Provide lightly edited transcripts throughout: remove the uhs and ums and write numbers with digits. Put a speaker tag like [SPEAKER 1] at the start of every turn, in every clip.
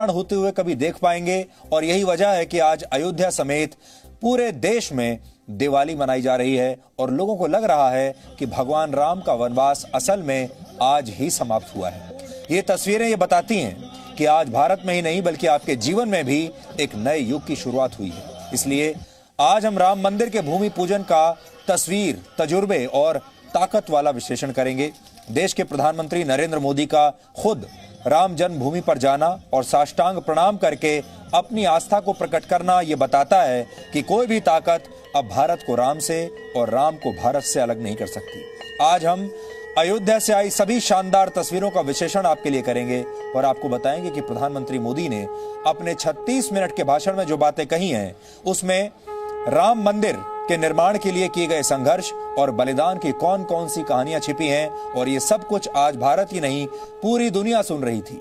[SPEAKER 1] होते हुए कभी देख पाएंगे। और यही वजह है कि आज अयोध्या समेत पूरे देश में दिवाली मनाई जा रही है और लोगों को लग रहा है कि भगवान राम का वनवास असल में आज ही समाप्त हुआ है। ये तस्वीरें ये बताती हैं कि आज भारत में ही नहीं बल्कि आपके जीवन में भी एक नए युग की शुरुआत हुई है। इसलिए आज हम राम मंदिर के भूमि पूजन का तस्वीर, तजुर्बे और ताकत वाला विश्लेषण करेंगे। देश के प्रधानमंत्री नरेंद्र मोदी का खुद राम जन्मभूमि पर जाना और साष्टांग प्रणाम करके अपनी आस्था को प्रकट करना ये बताता है कि कोई भी ताकत अब भारत को राम से और राम को भारत से अलग नहीं कर सकती। आज हम अयोध्या से आई सभी शानदार तस्वीरों का विश्लेषण आपके लिए करेंगे और आपको बताएंगे कि प्रधानमंत्री मोदी ने अपने 36 मिनट के भाषण में जो बातें कही हैं उसमें राम मंदिर के निर्माण के लिए किए गए संघर्ष और बलिदान की कौन कौन सी कहानियां छिपी हैं और ये सब कुछ आज भारत ही नहीं पूरी दुनिया सुन रही थी।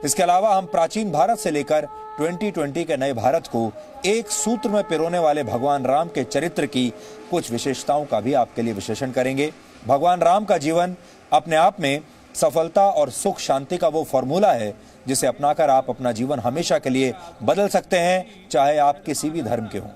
[SPEAKER 1] इसके अलावा हम प्राचीन भारत से लेकर 2020 के नए भारत को एक सूत्र में पिरोने वाले भगवान राम के चरित्र की कुछ विशेषताओं का भी आपके लिए विश्लेषण करेंगे। भगवान राम का जीवन अपने आप में सफलता और सुख शांति का वो फॉर्मूला है जिसे अपनाकर आप अपना जीवन हमेशा के लिए बदल सकते हैं, चाहे आप किसी भी धर्म के हों।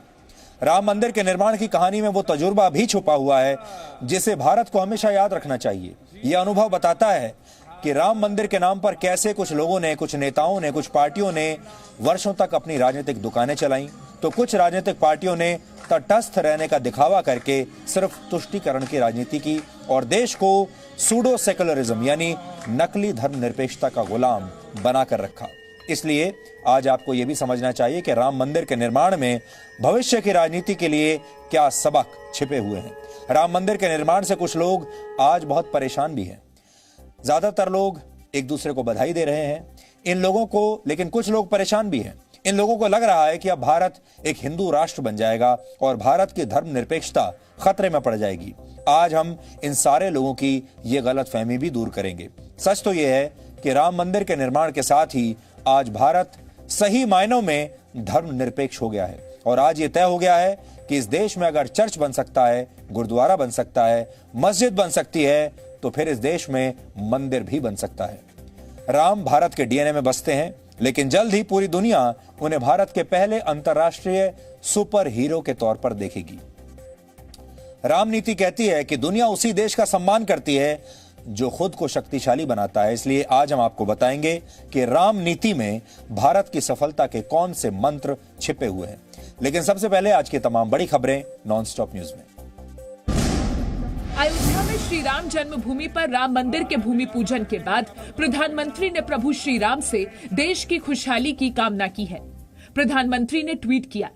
[SPEAKER 1] राम मंदिर के निर्माण की कहानी में वो तजुर्बा भी छुपा हुआ है जिसे भारत को हमेशा याद रखना चाहिए। यह अनुभव बताता है कि राम मंदिर के नाम पर कैसे कुछ लोगों ने, कुछ नेताओं ने, कुछ पार्टियों ने वर्षों तक अपनी राजनीतिक दुकानें चलाईं, तो कुछ राजनीतिक पार्टियों ने तटस्थ रहने का दिखावा करके सिर्फ तुष्टीकरण की राजनीति की और देश को सूडो सेकुलरिज्म यानी नकली धर्मनिरपेक्षता का गुलाम बनाकर रखा। इसलिए आज आपको यह भी समझना चाहिए कि राम मंदिर के निर्माण में भविष्य की राजनीति के लिए क्या सबक छिपे हुए हैं। राम मंदिर के निर्माण से कुछ लोग आज बहुत परेशान भी हैं। ज्यादातर लोग एक दूसरे को बधाई दे रहे हैं इन लोगों को, लेकिन कुछ लोग परेशान भी हैं। इन लोगों को लग रहा है कि अब भारत एक हिंदू राष्ट्र बन जाएगा और भारत की धर्मनिरपेक्षता खतरे में पड़ जाएगी। आज हम इन सारे लोगों की ये गलतफहमी भी दूर करेंगे। सच तो यह है कि राम मंदिर के निर्माण के साथ ही आज भारत सही मायनों में धर्मनिरपेक्ष हो गया है और आज ये तय हो गया है कि इस देश में अगर चर्च बन सकता है, गुरुद्वारा बन सकता है, मस्जिद बन सकती है, तो फिर इस देश में मंदिर भी बन सकता है। राम भारत के डीएनए में बसते हैं, लेकिन जल्द ही पूरी दुनिया उन्हें भारत के पहले अंतर्राष्ट्रीय सुपर हीरो के तौर पर देखेगी। राम नीति कहती है कि दुनिया उसी देश का सम्मान करती है जो खुद को शक्तिशाली बनाता है। इसलिए आज हम आपको बताएंगे कि राम नीति में भारत की सफलता के कौन से मंत्र छिपे हुए हैं। लेकिन सबसे पहले आज की तमाम बड़ी खबरें नॉनस्टॉप न्यूज में।
[SPEAKER 2] अयोध्या में श्री राम जन्मभूमि पर राम मंदिर के भूमि पूजन के बाद प्रधानमंत्री ने प्रभु श्री राम से देश की खुशहाली की कामना की है। प्रधानमंत्री ने ट्वीट किया,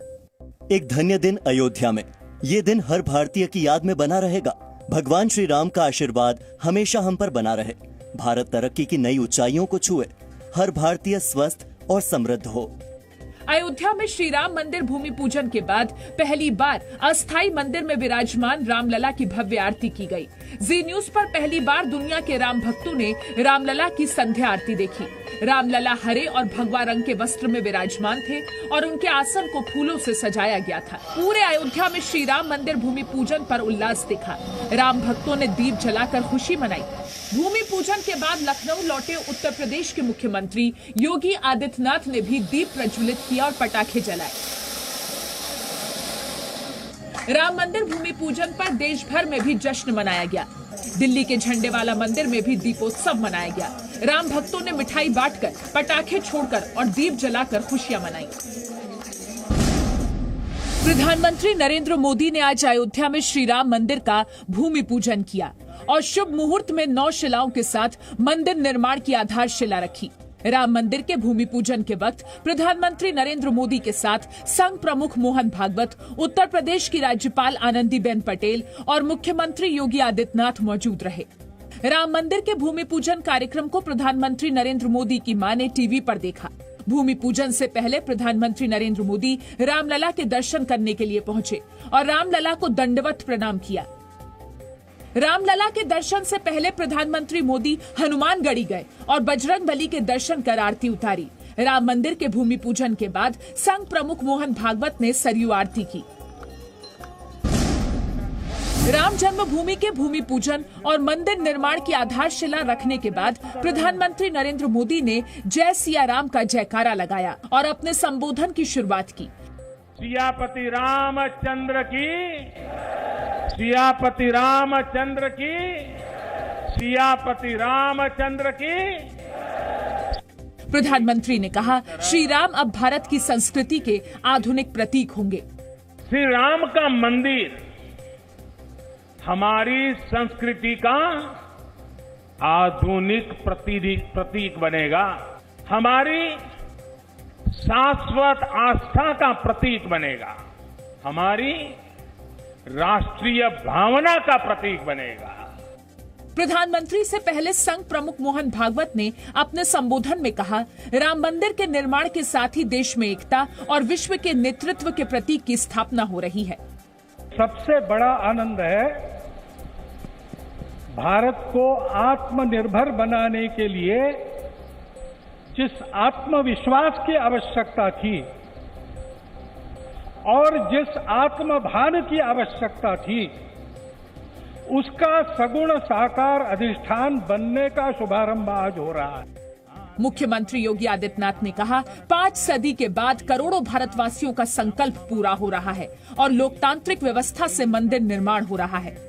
[SPEAKER 3] एक धन्य दिन अयोध्या में। ये दिन हर भारतीय की याद में बना रहेगा। भगवान श्री राम का आशीर्वाद हमेशा हम पर बना रहे। भारत तरक्की की नई ऊंचाइयों को छुए। हर भारतीय स्वस्थ और समृद्ध हो।
[SPEAKER 2] अयोध्या में श्री राम मंदिर भूमि पूजन के बाद पहली बार अस्थायी मंदिर में विराजमान रामलला की भव्य आरती की गई। जी न्यूज पर पहली बार दुनिया के राम भक्तों ने रामलला की संध्या आरती देखी। रामलला हरे और भगवा रंग के वस्त्र में विराजमान थे और उनके आसन को फूलों से सजाया गया था। पूरे अयोध्या में श्री राम मंदिर भूमि पूजन पर उल्लास दिखा। राम भक्तों ने दीप जलाकर खुशी मनाई। भूमि पूजन के बाद लखनऊ लौटे उत्तर प्रदेश के मुख्यमंत्री योगी आदित्यनाथ ने भी दीप प्रज्वलित किया और पटाखे जलाए। राम मंदिर भूमि पूजन पर देश भर में भी जश्न मनाया गया। दिल्ली के झंडे वाला मंदिर में भी दीपोत्सव मनाया गया। राम भक्तों ने मिठाई बांटकर, पटाखे छोड़कर और दीप जलाकर खुशियां मनाई। प्रधानमंत्री नरेंद्र मोदी ने आज अयोध्या में श्री राम मंदिर का भूमि पूजन किया और शुभ मुहूर्त में 9 शिलाओं के साथ मंदिर निर्माण की आधारशिला रखी। राम मंदिर के भूमि पूजन के वक्त प्रधानमंत्री नरेंद्र मोदी के साथ संघ प्रमुख मोहन भागवत, उत्तर प्रदेश की राज्यपाल आनंदीबेन पटेल और मुख्यमंत्री योगी आदित्यनाथ मौजूद रहे। राम मंदिर के भूमि पूजन कार्यक्रम को प्रधानमंत्री नरेंद्र मोदी की मां ने टीवी पर देखा। भूमि पूजन से पहले प्रधानमंत्री नरेंद्र मोदी रामलला के दर्शन करने के लिए पहुंचे और रामलला को दंडवत प्रणाम किया। रामलला के दर्शन से पहले प्रधानमंत्री मोदी हनुमानगढ़ी गए और बजरंगबली के दर्शन कर आरती उतारी। राम मंदिर के भूमि पूजन के बाद संघ प्रमुख मोहन भागवत ने सरयू आरती की। राम जन्मभूमि के भूमि पूजन और मंदिर निर्माण की आधारशिला रखने के बाद प्रधानमंत्री नरेंद्र मोदी ने जय सिया राम का जयकारा लगाया और अपने संबोधन की शुरुआत की।
[SPEAKER 4] सियापति रामचंद्र की, सियापति रामचंद्र की, सियापति रामचंद्र की।
[SPEAKER 2] प्रधानमंत्री ने कहा, श्री राम अब भारत की संस्कृति के आधुनिक प्रतीक होंगे।
[SPEAKER 4] श्री राम का मंदिर हमारी संस्कृति का आधुनिक प्रतीक बनेगा, हमारी शाश्वत आस्था का प्रतीक बनेगा, हमारी राष्ट्रीय भावना का प्रतीक बनेगा।
[SPEAKER 2] प्रधानमंत्री से पहले संघ प्रमुख मोहन भागवत ने अपने संबोधन में कहा, राम मंदिर के निर्माण के साथ ही देश में एकता और विश्व के नेतृत्व के प्रतीक की स्थापना हो रही है।
[SPEAKER 5] सबसे बड़ा आनंद है भारत को आत्मनिर्भर बनाने के लिए जिस आत्मविश्वास की आवश्यकता थी और जिस आत्मभान की आवश्यकता थी, उसका सगुण साकार अधिष्ठान बनने का शुभारंभ आज हो रहा है।
[SPEAKER 2] मुख्यमंत्री योगी आदित्यनाथ ने कहा, 5 सदी के बाद करोड़ों भारतवासियों का संकल्प पूरा हो रहा है और लोकतांत्रिक व्यवस्था से मंदिर निर्माण हो रहा है।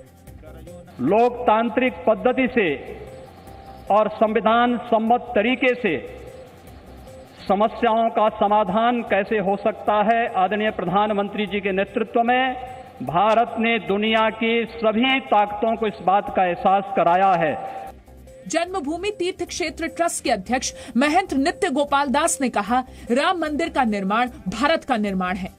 [SPEAKER 6] लोकतांत्रिक पद्धति से और संविधान सम्मत तरीके से समस्याओं का समाधान कैसे हो सकता है, आदरणीय प्रधानमंत्री जी के नेतृत्व में भारत ने दुनिया की सभी ताकतों को इस बात का एहसास कराया है।
[SPEAKER 2] जन्मभूमि तीर्थ क्षेत्र ट्रस्ट के अध्यक्ष महंत नित्य गोपाल दास ने कहा, राम मंदिर का निर्माण भारत का निर्माण है।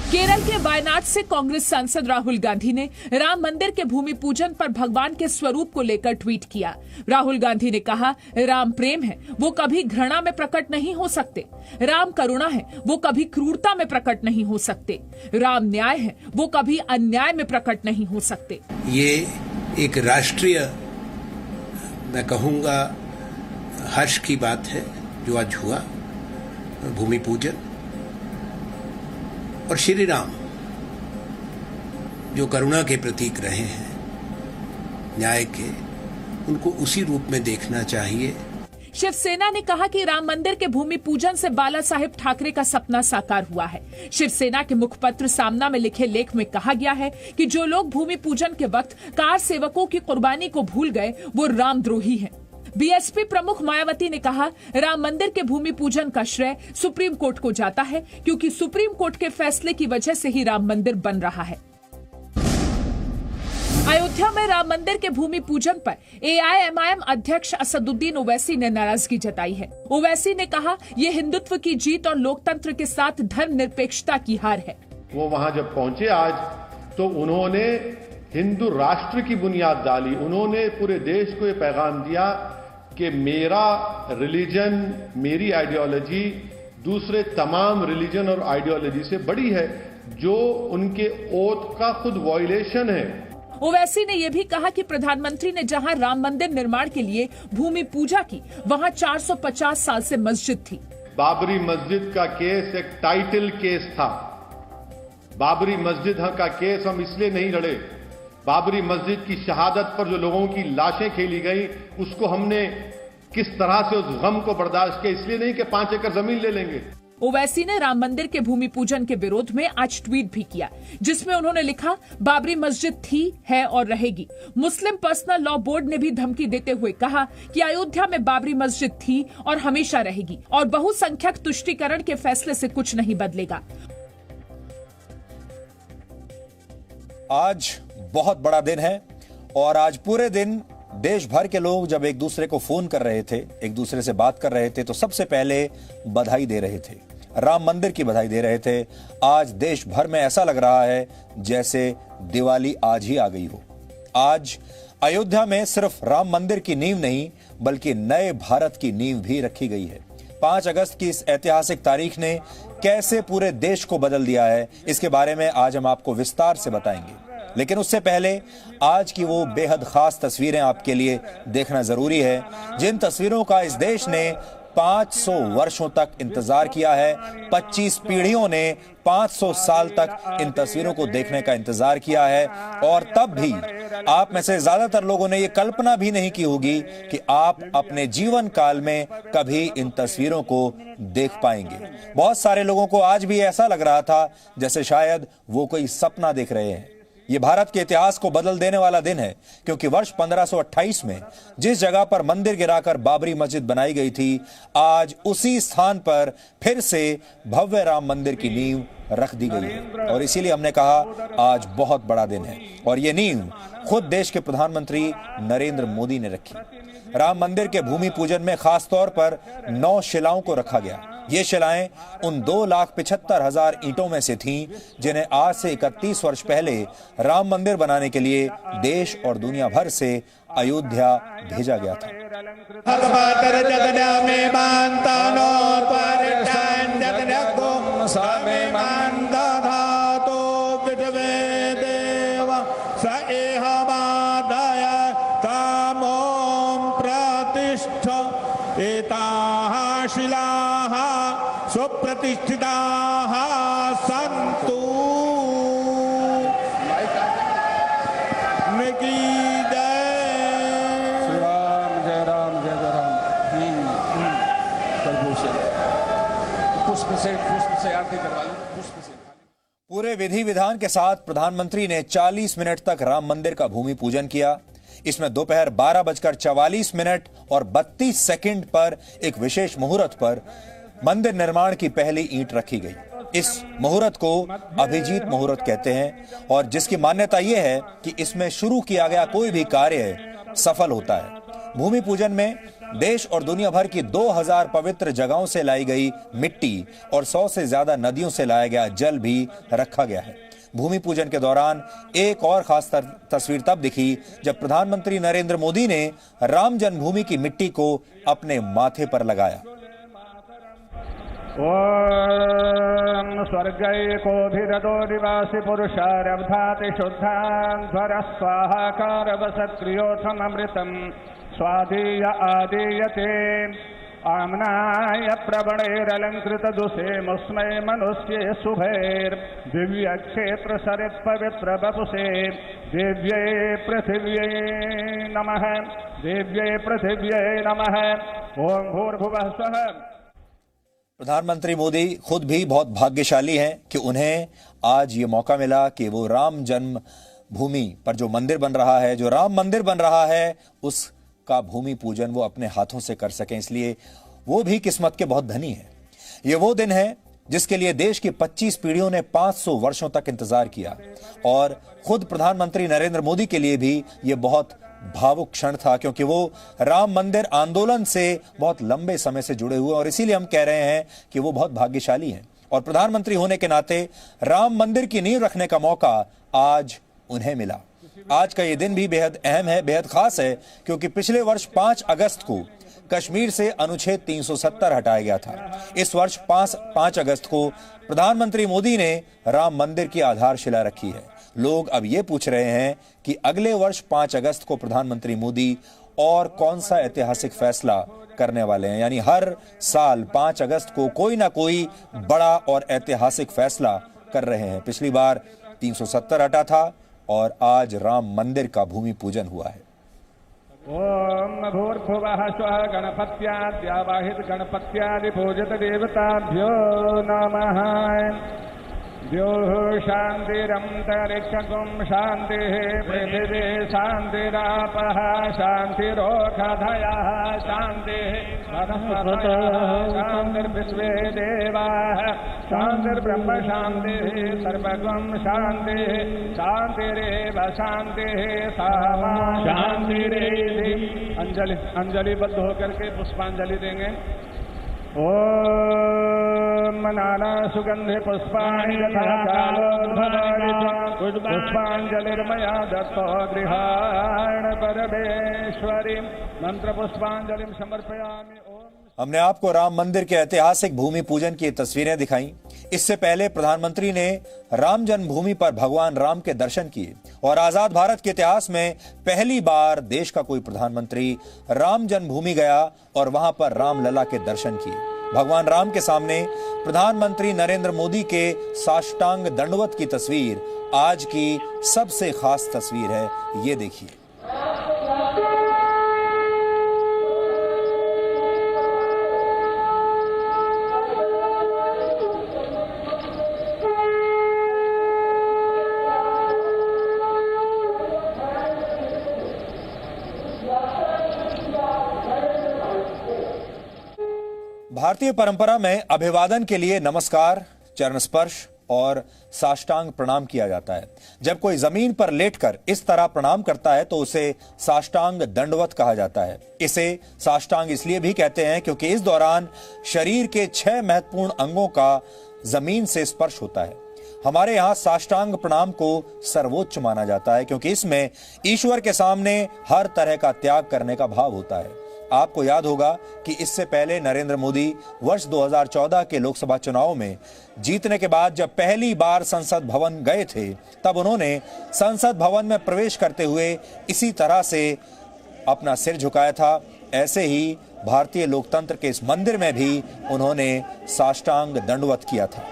[SPEAKER 2] केरल के वायनाड से कांग्रेस सांसद राहुल गांधी ने राम मंदिर के भूमि पूजन पर भगवान के स्वरूप को लेकर ट्वीट किया। राहुल गांधी ने कहा, राम प्रेम है, वो कभी घृणा में प्रकट नहीं हो सकते। राम करुणा है, वो कभी क्रूरता में प्रकट नहीं हो सकते। राम न्याय है, वो कभी अन्याय में प्रकट नहीं हो सकते।
[SPEAKER 7] ये एक राष्ट्रीय, मैं कहूंगा, हर्ष की बात है जो आज हुआ, भूमि पूजन। और श्री राम जो करुणा के प्रतीक रहे हैं, न्याय के, उनको उसी रूप में देखना चाहिए।
[SPEAKER 2] शिवसेना ने कहा कि राम मंदिर के भूमि पूजन से बाला साहेब ठाकरे का सपना साकार हुआ है। शिवसेना के मुखपत्र सामना में लिखे लेख में कहा गया है कि जो लोग भूमि पूजन के वक्त कार सेवकों की कुर्बानी को भूल गए, वो रामद्रोही हैं। बीएसपी प्रमुख मायावती ने कहा, राम मंदिर के भूमि पूजन का श्रेय सुप्रीम कोर्ट को जाता है, क्योंकि सुप्रीम कोर्ट के फैसले की वजह से ही राम मंदिर बन रहा है। अयोध्या में राम मंदिर के भूमि पूजन पर एआईएमआईएम अध्यक्ष असदुद्दीन ओवैसी ने नाराजगी जताई है। ओवैसी ने कहा, ये हिंदुत्व की जीत और लोकतंत्र के साथ धर्मनिरपेक्षता की हार है।
[SPEAKER 8] वो वहां जब पहुंचे आज, तो उन्होंने हिंदू राष्ट्र की बुनियाद डाली। उन्होंने पूरे देश को ये पैगाम दिया कि मेरा रिलीजन, मेरी आइडियोलॉजी दूसरे तमाम रिलीजन और आइडियोलॉजी से बड़ी है, जो उनके ओथ का खुद वायलेशन है।
[SPEAKER 2] ओवैसी ने यह भी कहा कि प्रधानमंत्री ने जहां राम मंदिर निर्माण के लिए भूमि पूजा की, वहां 450 साल से मस्जिद थी।
[SPEAKER 8] बाबरी मस्जिद का केस एक टाइटल केस था। बाबरी मस्जिद का केस हम इसलिए नहीं लड़े, बाबरी मस्जिद की शहादत पर जो लोगों की लाशें खेली गई, उसको हमने किस तरह से उस गम को बर्दाश्त किया, इसलिए नहीं कि 5 एकड़ जमीन ले लेंगे।
[SPEAKER 2] ओवैसी ने राम मंदिर के भूमि पूजन के विरोध में आज ट्वीट भी किया, जिसमें उन्होंने लिखा, बाबरी मस्जिद थी, है और रहेगी। मुस्लिम पर्सनल लॉ बोर्ड ने भी धमकी देते हुए कहा कि अयोध्या में बाबरी मस्जिद थी और हमेशा रहेगी और बहुसंख्यक तुष्टीकरण के फैसले से कुछ नहीं बदलेगा।
[SPEAKER 1] आज बहुत बड़ा दिन है और आज पूरे दिन देश भर के लोग जब एक दूसरे को फोन कर रहे थे, एक दूसरे से बात कर रहे थे, तो सबसे पहले बधाई दे रहे थे, राम मंदिर की बधाई दे रहे थे। आज देश भर में ऐसा लग रहा है जैसे दिवाली आज ही आ गई हो। आज अयोध्या में सिर्फ राम मंदिर की नींव नहीं, बल्कि नए भारत की नींव भी रखी गई है। 5 अगस्त की इस ऐतिहासिक तारीख ने कैसे पूरे देश को बदल दिया है, इसके बारे में आज हम आपको विस्तार से बताएंगे। लेकिन उससे पहले आज की वो बेहद खास तस्वीरें आपके लिए देखना जरूरी है, जिन तस्वीरों का इस देश ने 500 वर्षों तक इंतजार किया है। 25 पीढ़ियों ने 500 साल तक इन तस्वीरों को देखने का इंतजार किया है और तब भी आप में से ज्यादातर लोगों ने यह कल्पना भी नहीं की होगी कि आप अपने जीवन काल में कभी इन तस्वीरों को देख पाएंगे। बहुत सारे लोगों को आज भी ऐसा लग रहा था जैसे शायद वो कोई सपना देख रहे हैं। ये भारत के इतिहास को बदल देने वाला दिन है, क्योंकि वर्ष 1528 में जिस जगह पर मंदिर गिराकर बाबरी मस्जिद बनाई गई थी, आज उसी स्थान पर फिर से भव्य राम मंदिर की नींव रख दी गई है। और इसीलिए हमने कहा आज बहुत बड़ा दिन है और ये नींव खुद देश के प्रधानमंत्री नरेंद्र मोदी ने रखी। राम मंदिर के भूमि पूजन में खास तौर पर 9 शिलाओं को रखा गया। ये शिलाएं उन 2,75,000 ईंटों में से थीं जिन्हें आज से 31 वर्ष पहले राम मंदिर बनाने के लिए देश और दुनिया भर से अयोध्या भेजा गया था।
[SPEAKER 9] शिलाः सुप्रतिष्ठिताः सन्तु। की जय। जय राम जय राम। पुष्प से आरती करवा लो। पुष्प से
[SPEAKER 1] पूरे विधि विधान के साथ प्रधानमंत्री ने 40 मिनट तक राम मंदिर का भूमि पूजन किया। इसमें दोपहर 12:44 और 32 सेकंड पर एक विशेष मुहूर्त पर मंदिर निर्माण की पहली ईंट रखी गई। इस मुहूर्त को अभिजीत मुहूर्त कहते हैं और जिसकी मान्यता यह है कि इसमें शुरू किया गया कोई भी कार्य सफल होता है। भूमि पूजन में देश और दुनिया भर की 2000 पवित्र जगहों से लाई गई मिट्टी और 100 से ज्यादा नदियों से लाया गया जल भी रखा गया है। भूमि पूजन के दौरान एक और खास तस्वीर तब दिखी जब प्रधानमंत्री नरेंद्र मोदी ने राम जन्मभूमि की मिट्टी को अपने माथे पर लगाया।
[SPEAKER 6] ओम स्वर्गैकोधिरतो निवासी पुरुषारब्धाति शुद्धान्ध्वर स्वाहाकार वसत्क्रियोथमृतम् स्वादीय आदीयते आम्नाय प्रवणैरलंकृत दुषे मुस्मै मनुष्ये शुभैर दिव्य क्षेत्र सरित पवित्र बपुषे दिव्ये पृथिव्यै नमः दिव्ये पृथिव्यै नमः ओम भूर्भुवः स्वः।
[SPEAKER 1] प्रधानमंत्री मोदी खुद भी बहुत भाग्यशाली हैं कि उन्हें आज ये मौका मिला कि वो राम जन्म भूमि पर जो मंदिर बन रहा है, जो राम मंदिर बन रहा है, उसका भूमि पूजन वो अपने हाथों से कर सकें। इसलिए वो भी किस्मत के बहुत धनी हैं। ये वो दिन है जिसके लिए देश की 25 पीढ़ियों ने 500 वर्षों तक इंतजार किया और खुद प्रधानमंत्री नरेंद्र मोदी के लिए भी ये बहुत भावुक क्षण था, क्योंकि वो राम मंदिर आंदोलन से बहुत लंबे समय से जुड़े हुए और इसीलिए हम कह रहे हैं कि वो बहुत भाग्यशाली हैं और प्रधानमंत्री होने के नाते राम मंदिर की नींव रखने का मौका आज उन्हें मिला। आज का ये दिन भी बेहद अहम है, बेहद खास है, क्योंकि पिछले वर्ष 5 अगस्त को कश्मीर से अनुच्छेद 370 हटाया गया था। इस वर्ष 5 अगस्त को प्रधानमंत्री मोदी ने राम मंदिर की आधारशिला रखी है। लोग अब ये पूछ रहे हैं कि अगले वर्ष 5 अगस्त को प्रधानमंत्री मोदी और कौन सा ऐतिहासिक फैसला करने वाले हैं। यानी हर साल 5 अगस्त को कोई ना कोई बड़ा और ऐतिहासिक फैसला कर रहे हैं। पिछली बार 370 हटा था और आज राम मंदिर का भूमि पूजन हुआ है।
[SPEAKER 6] ओम भूर्भुवः स्वः गणपत्याद्यावाहित गणपत्यादि पूजित देवताभ्यो नमः। द्योः शान्तिरन्तरिक्षगुं शान्तिः पृथिवी शान्तिरापः शान्तिरोषधयः शान्तिः वनस्पतयः शान्तिर्विश्वे देवाः शान्तिर्ब्रह्म शान्तिः सर्वगुं शान्तिः शान्तिरेव शान्तिः सामा शान्तिरेधि। अंजलिबद्ध होकर के पुष्पांजलि देंगे। ओम नाना सुगंधि पुष्पाणि यथा कालोद्भवानि पुष्पांजलिर्मया दत्तो गृहाण परमेश्वरी मंत्र पुष्पांजलिं समर्पयामि। ओम
[SPEAKER 1] हमने आपको राम मंदिर के ऐतिहासिक भूमि पूजन की तस्वीरें दिखाई। इससे पहले प्रधानमंत्री ने राम जन्मभूमि पर भगवान राम के दर्शन किए और आजाद भारत के इतिहास में पहली बार देश का कोई प्रधानमंत्री राम जन्मभूमि गया और वहां पर रामलला के दर्शन किए। भगवान राम के सामने प्रधानमंत्री नरेंद्र मोदी के साष्टांग दंडवत की तस्वीर आज की सबसे खास तस्वीर है। ये देखिए। भारतीय परंपरा में अभिवादन के लिए नमस्कार, चरण स्पर्श और साष्टांग प्रणाम किया जाता है। जब कोई जमीन पर लेटकर इस तरह प्रणाम करता है तो उसे साष्टांग दंडवत कहा जाता है। इसे साष्टांग इसलिए भी कहते हैं क्योंकि इस दौरान शरीर के 6 महत्वपूर्ण अंगों का जमीन से स्पर्श होता है। हमारे यहाँ साष्टांग प्रणाम को सर्वोच्च माना जाता है क्योंकि इसमें ईश्वर के सामने हर तरह का त्याग करने का भाव होता है। आपको याद होगा कि इससे पहले नरेंद्र मोदी वर्ष 2014 के लोकसभा चुनाव में जीतने के बाद जब पहली बार संसद भवन गए थे तब उन्होंने संसद भवन में प्रवेश करते हुए इसी तरह से अपना सिर झुकाया था। ऐसे ही भारतीय लोकतंत्र के इस मंदिर में भी उन्होंने साष्टांग दंडवत किया था।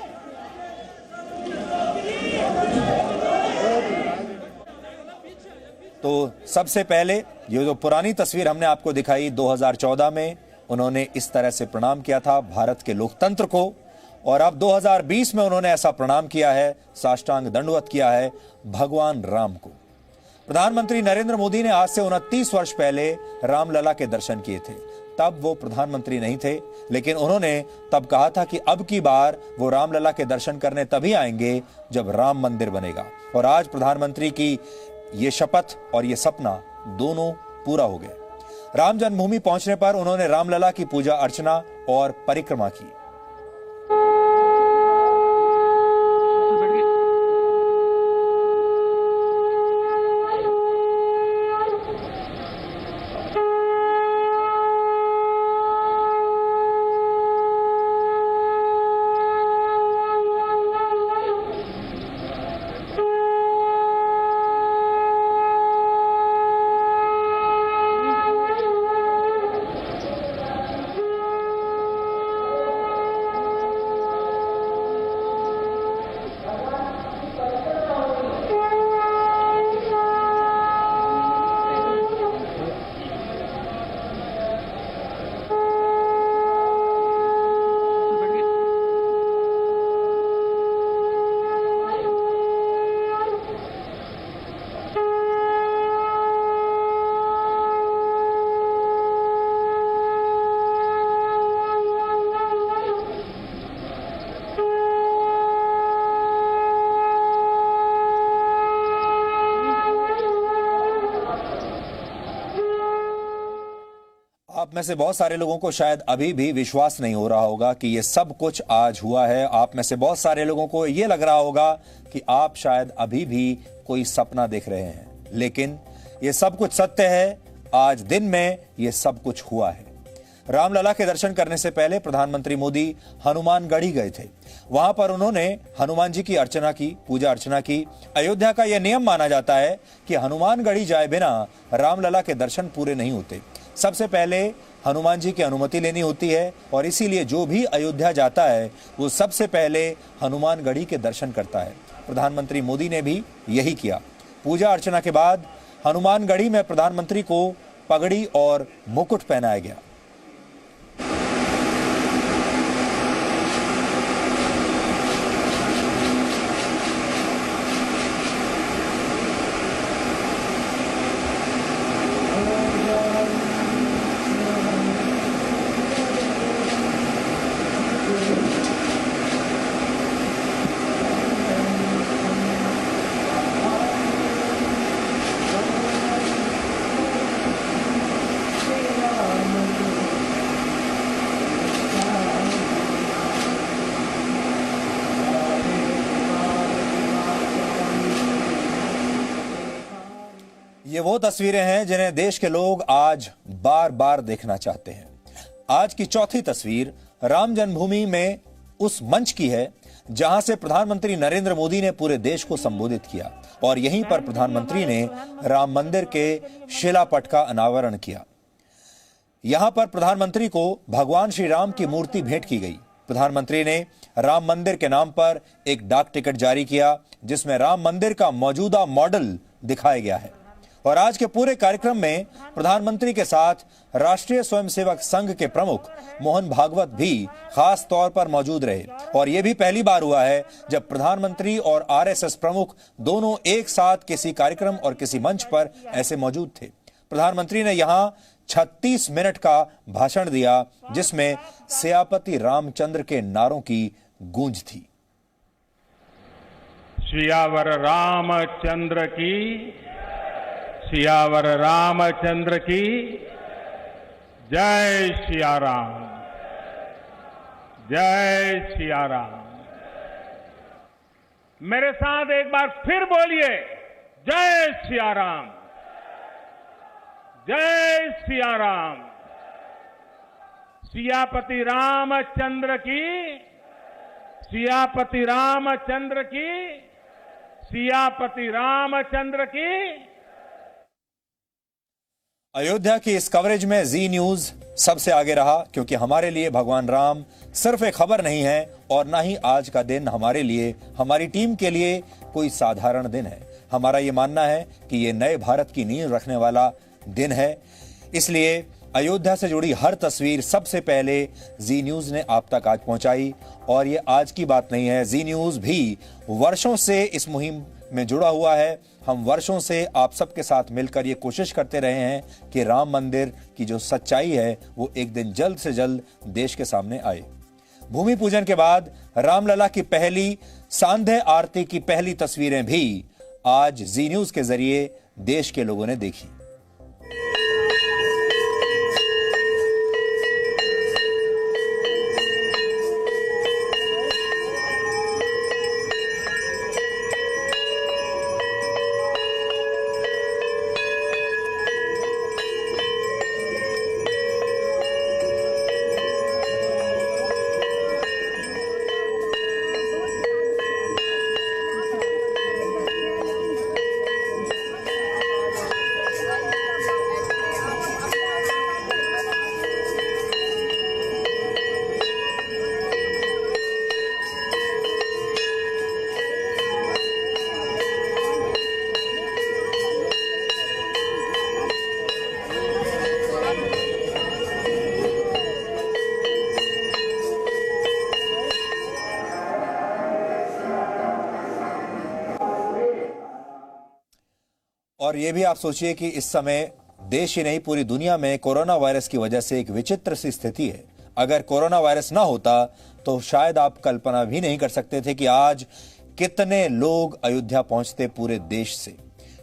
[SPEAKER 1] तो सबसे पहले ये जो पुरानी तस्वीर हमने आपको दिखाई 2014 में उन्होंने इस तरह से प्रणाम किया था भारत के लोकतंत्र को, और अब 2020 में उन्होंने ऐसा प्रणाम किया है, साष्टांग दंडवत किया है भगवान राम को। प्रधानमंत्री नरेंद्र मोदी ने आज से 29 वर्ष पहले रामलला के दर्शन किए थे। तब वो प्रधानमंत्री नहीं थे, लेकिन उन्होंने तब कहा था कि अब की बार वो रामलला के दर्शन करने तभी आएंगे जब राम मंदिर बनेगा। और आज प्रधानमंत्री की ये शपथ और ये सपना दोनों पूरा हो गए। राम जन्मभूमि पहुंचने पर उन्होंने रामलला की पूजा अर्चना और परिक्रमा की। आप में से बहुत सारे लोगों को शायद अभी भी विश्वास नहीं हो रहा होगा कि ये सब कुछ आज हुआ है। आप में से बहुत सारे लोगों को ये लग रहा होगा कि आप शायद अभी भी कोई सपना देख रहे हैं, लेकिन ये सब कुछ सत्य है। आज दिन में ये सब कुछ हुआ है। रामलला के दर्शन करने से पहले प्रधानमंत्री मोदी हनुमानगढ़ी गए थे। वहां पर उन्होंने हनुमान जी की अर्चना की, पूजा अर्चना की। अयोध्या का यह नियम माना जाता है कि हनुमानगढ़ी जाए बिना रामलला के दर्शन पूरे नहीं होते। सबसे पहले हनुमान जी की अनुमति लेनी होती है और इसीलिए जो भी अयोध्या जाता है वो सबसे पहले हनुमानगढ़ी के दर्शन करता है। प्रधानमंत्री मोदी ने भी यही किया। पूजा अर्चना के बाद हनुमानगढ़ी में प्रधानमंत्री को पगड़ी और मुकुट पहनाया गया। ये वो तस्वीरें हैं जिन्हें देश के लोग आज बार बार देखना चाहते हैं। आज की चौथी तस्वीर राम जन्मभूमि में उस मंच की है जहां से प्रधानमंत्री नरेंद्र मोदी ने पूरे देश को संबोधित किया और यहीं पर प्रधानमंत्री ने राम मंदिर के शिलापट का अनावरण किया। यहां पर प्रधानमंत्री को भगवान श्री राम की मूर्ति भेंट की गई। प्रधानमंत्री ने राम मंदिर के नाम पर एक डाक टिकट जारी किया जिसमें राम मंदिर का मौजूदा मॉडल दिखाया गया है। और आज के पूरे कार्यक्रम में प्रधानमंत्री के साथ राष्ट्रीय स्वयंसेवक संघ के प्रमुख मोहन भागवत भी खास तौर पर मौजूद रहे। और यह भी पहली बार हुआ है जब प्रधानमंत्री और आरएसएस प्रमुख दोनों एक साथ किसी कार्यक्रम और किसी मंच पर ऐसे मौजूद थे। प्रधानमंत्री ने यहां 36 मिनट का भाषण दिया जिसमें सियापति रामचंद्र के नारों की गूंज थी।
[SPEAKER 4] सियावर रामचंद्र की, सियावर रामचंद्र की जय सिया राम, जय सिया राम। मेरे साथ एक बार फिर बोलिए, जय सिया राम, जय सिया राम। सियापति रामचंद्र की, सियापति रामचंद्र की, सियापति रामचंद्र की।
[SPEAKER 1] अयोध्या की इस कवरेज में जी न्यूज सबसे आगे रहा क्योंकि हमारे लिए भगवान राम सिर्फ एक खबर नहीं है और ना ही आज का दिन हमारे लिए, हमारी टीम के लिए कोई साधारण दिन है। हमारा ये मानना है कि ये नए भारत की नींव रखने वाला दिन है। इसलिए अयोध्या से जुड़ी हर तस्वीर सबसे पहले जी न्यूज ने आप तक आज पहुंचाई। और ये आज की बात नहीं है, जी न्यूज भी वर्षों से इस मुहिम में जुड़ा हुआ है। हम वर्षों से आप सबके साथ मिलकर ये कोशिश करते रहे हैं कि राम मंदिर की जो सच्चाई है वो एक दिन जल्द से जल्द देश के सामने आए। भूमि पूजन के बाद रामलला की पहली सांध्य आरती की पहली तस्वीरें भी आज जी न्यूज के जरिए देश के लोगों ने देखी। और ये भी आप सोचिए कि इस समय देश ही नहीं पूरी दुनिया में कोरोना वायरस की वजह से एक विचित्र सी स्थिति है। अगर कोरोना वायरस ना होता तो शायद आप कल्पना भी नहीं कर सकते थे कि आज कितने लोग अयोध्या पहुंचते पूरे देश से।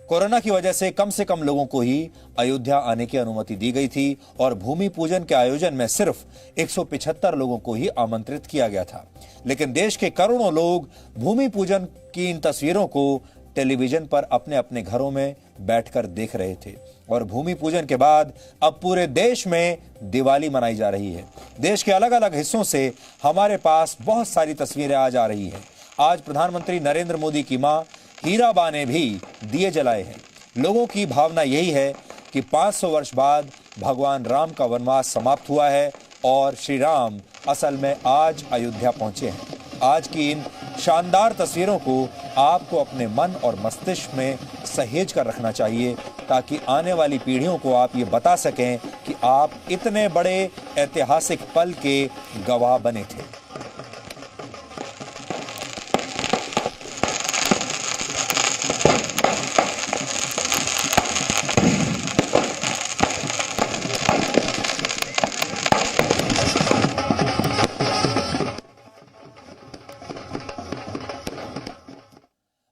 [SPEAKER 1] कोरोना की वजह से कम लोगों को ही अयोध्या आने की अनुमति दी गई थी और भूमि पूजन के आयोजन में सिर्फ 175 लोगों को ही आमंत्रित किया गया था। लेकिन देश के करोड़ों लोग भूमि पूजन की इन तस्वीरों को टेलीविजन पर अपने अपने घरों में बैठकर देख रहे थे। और भूमि पूजन के बाद अब पूरे देश में दिवाली मनाई जा रही है। देश के अलग अलग हिस्सों से हमारे पास बहुत सारी तस्वीरें आज आ रही हैं। आज प्रधानमंत्री नरेंद्र मोदी की मां हीराबा ने भी दिए जलाए हैं। लोगों की भावना यही है कि 500 वर्ष बाद भगवान राम का वनवास समाप्त हुआ है और श्री राम असल में आज अयोध्या पहुंचे हैं। आज की इन शानदार तस्वीरों को आपको अपने मन और मस्तिष्क में सहेज कर रखना चाहिए ताकि आने वाली पीढ़ियों को आप ये बता सकें कि आप इतने बड़े ऐतिहासिक पल के गवाह बने थे।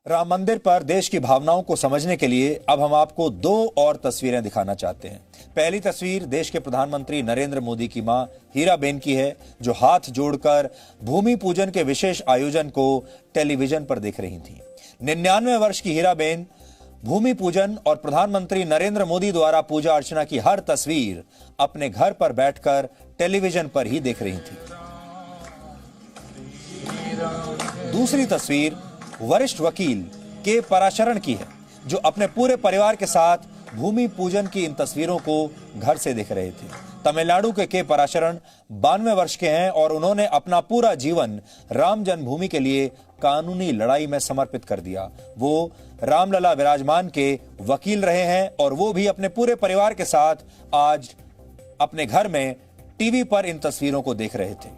[SPEAKER 1] राम मंदिर पर देश की भावनाओं को समझने के लिए अब हम आपको दो और तस्वीरें दिखाना चाहते हैं। पहली तस्वीर देश के प्रधानमंत्री नरेंद्र मोदी की मां हीराबेन की है जो हाथ जोड़कर भूमि पूजन के विशेष आयोजन को टेलीविजन पर देख रही थी। 99 वर्ष की हीराबेन भूमि पूजन और प्रधानमंत्री नरेंद्र मोदी द्वारा पूजा अर्चना की हर तस्वीर अपने घर पर बैठकर टेलीविजन पर ही देख रही थी। दूसरी तस्वीर वरिष्ठ वकील के पराशरण की है, जो अपने पूरे परिवार के साथ भूमि पूजन की इन तस्वीरों को घर से देख रहे थे। तमिलनाडु के पराशरण 92 वर्ष के हैं और उन्होंने अपना पूरा जीवन राम जन्मभूमि के लिए कानूनी लड़ाई में समर्पित कर दिया। वो रामलला विराजमान के वकील रहे हैं और वो भी अपने पूरे परिवार के साथ आज अपने घर में टीवी पर इन तस्वीरों को देख रहे थे।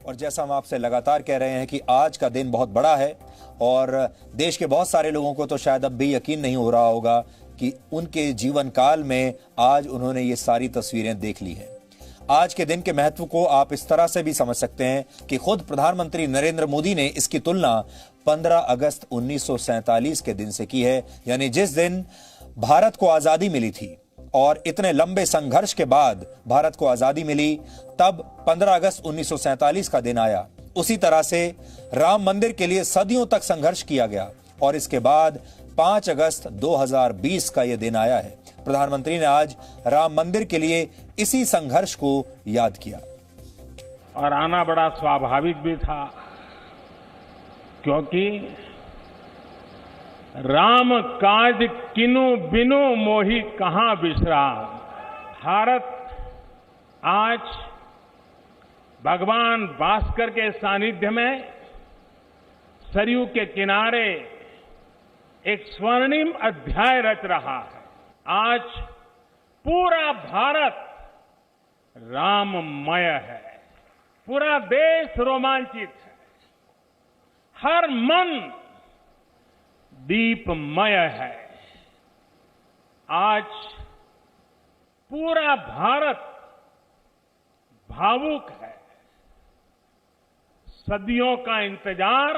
[SPEAKER 1] और जैसा हम आपसे लगातार कह रहे हैं कि आज का दिन बहुत बड़ा है और देश के बहुत सारे लोगों को तो शायद अब भी यकीन नहीं हो रहा होगा कि उनके जीवन काल में आज उन्होंने ये सारी तस्वीरें देख ली हैं। आज के दिन के महत्व को आप इस तरह से भी समझ सकते हैं कि खुद प्रधानमंत्री नरेंद्र मोदी ने इसकी तुलना 15 अगस्त 1947 के दिन से की है, यानी जिस दिन भारत को आजादी मिली थी और इतने लंबे संघर्ष के बाद भारत को आजादी मिली, तब 15 अगस्त 1947 का दिन आया। उसी तरह से राम मंदिर के लिए सदियों तक संघर्ष किया गया और इसके बाद 5 अगस्त 2020 का यह दिन आया है। प्रधानमंत्री ने आज राम मंदिर के लिए इसी संघर्ष को याद किया।
[SPEAKER 4] और आना बड़ा स्वाभाविक भी था, क्योंकि राम काज किनु बिनु मोहि कहां विश्राम। भारत आज भगवान भास्कर के सानिध्य में सरयू के किनारे एक स्वर्णिम अध्याय रच रहा है। आज पूरा भारत राममय है, पूरा देश रोमांचित है, हर मन दीपमय है। आज पूरा भारत भावुक है। सदियों का इंतजार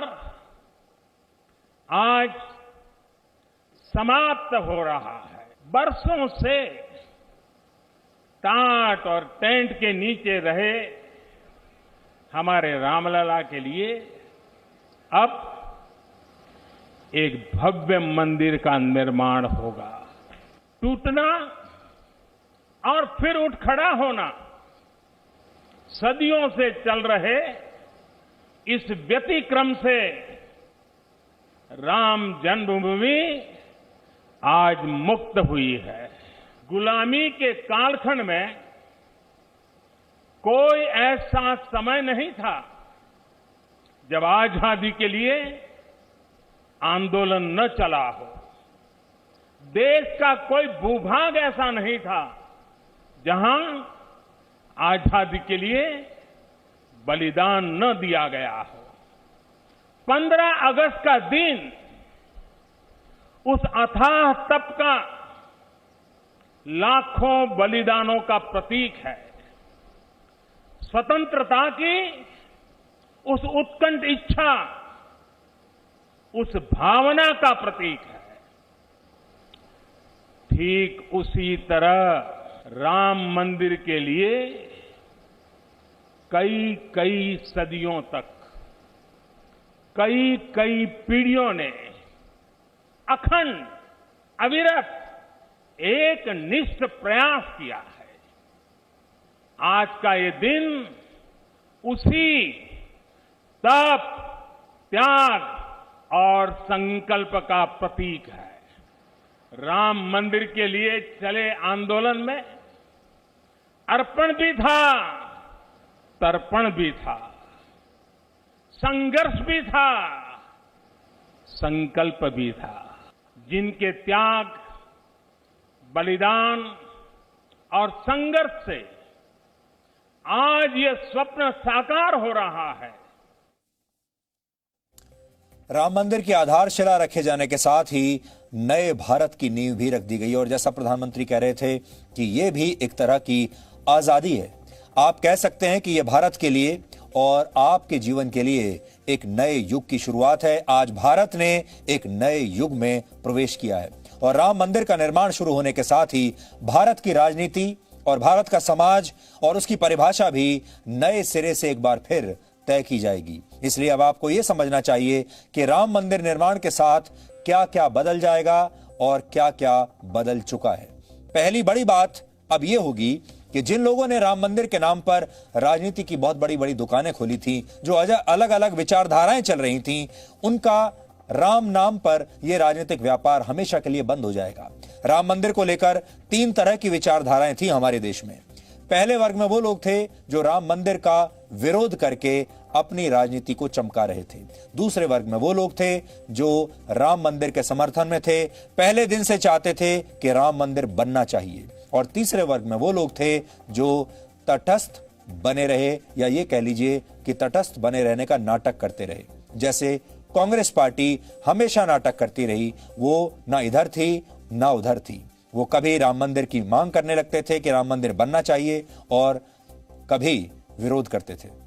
[SPEAKER 4] आज समाप्त हो रहा है। बरसों से टाट और टेंट के नीचे रहे हमारे रामलला के लिए अब एक भव्य मंदिर का निर्माण होगा। टूटना और फिर उठ खड़ा होना, सदियों से चल रहे इस व्यतिक्रम से राम जन्मभूमि आज मुक्त हुई है। गुलामी के कालखंड में कोई ऐसा समय नहीं था जब आजादी के लिए आंदोलन न चला हो। देश का कोई भूभाग ऐसा नहीं था जहां आजादी के लिए बलिदान न दिया गया हो। 15 अगस्त का दिन उस अथाह तप का, लाखों बलिदानों का प्रतीक है। स्वतंत्रता की उस उत्कंठ इच्छा, उस भावना का प्रतीक है। ठीक उसी तरह राम मंदिर के लिए कई कई सदियों तक, कई कई पीढ़ियों ने अखंड अविरत एक निष्ठ प्रयास किया है। आज का ये दिन उसी तप, त्याग और संकल्प का प्रतीक है। राम मंदिर के लिए चले आंदोलन में अर्पण भी था, तर्पण भी था, संघर्ष भी था, संकल्प भी था। जिनके त्याग, बलिदान और संघर्ष से आज ये स्वप्न साकार हो रहा है।
[SPEAKER 1] राम मंदिर की आधारशिला रखे जाने के साथ ही नए भारत की नींव भी रख दी गई और जैसा प्रधानमंत्री कह रहे थे कि यह भी एक तरह की आजादी है। आप कह सकते हैं कि यह भारत के लिए और आपके जीवन के लिए एक नए युग की शुरुआत है। आज भारत ने एक नए युग में प्रवेश किया है और राम मंदिर का निर्माण शुरू होने के साथ ही भारत की राजनीति और भारत का समाज और उसकी परिभाषा भी नए सिरे से एक बार फिर तय की जाएगी। इसलिए अब आपको यह समझना चाहिए कि राम मंदिर निर्माण के साथ क्या क्या बदल जाएगा और क्या क्या बदल चुका है। पहली बड़ी बात अब यह होगी कि जिन लोगों ने राम मंदिर के नाम पर राजनीति की बहुत बड़ी बड़ी दुकानें खोली थी, जो अलग अलग विचारधाराएं चल रही थी, उनका राम नाम पर यह राजनीतिक व्यापार हमेशा के लिए बंद हो जाएगा। राम मंदिर को लेकर 3 तरह की विचारधाराएं थी हमारे देश में। पहले वर्ग में वो लोग थे जो राम मंदिर का विरोध करके अपनी राजनीति को चमका रहे थे। दूसरे वर्ग में वो लोग थे जो राम मंदिर के समर्थन में थे, पहले दिन से चाहते थे कि राम मंदिर बनना चाहिए। और तीसरे वर्ग में वो लोग थे जो तटस्थ बने रहे, या ये कह लीजिए कि तटस्थ बने रहने का नाटक करते रहे। जैसे कांग्रेस पार्टी हमेशा नाटक करती रही, वो ना इधर थी ना उधर थी। वो कभी राम मंदिर की मांग करने लगते थे कि राम मंदिर बनना चाहिए, और कभी विरोध करते थे।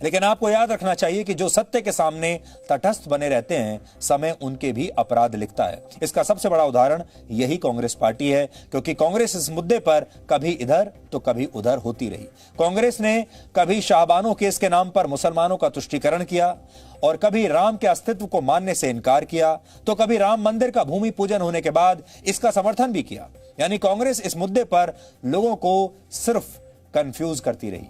[SPEAKER 1] लेकिन आपको याद रखना चाहिए कि जो सत्य के सामने तटस्थ बने रहते हैं, समय उनके भी अपराध लिखता है। इसका सबसे बड़ा उदाहरण यही कांग्रेस पार्टी है, क्योंकि कांग्रेस इस मुद्दे पर कभी इधर तो कभी उधर होती रही। कांग्रेस ने कभी शाहबानो केस के नाम पर मुसलमानों का तुष्टीकरण किया, और कभी राम के अस्तित्व को मानने से इनकार किया, तो कभी राम मंदिर का भूमि पूजन होने के बाद इसका समर्थन भी किया। यानी कांग्रेस इस मुद्दे पर लोगों को सिर्फ कंफ्यूज करती रही।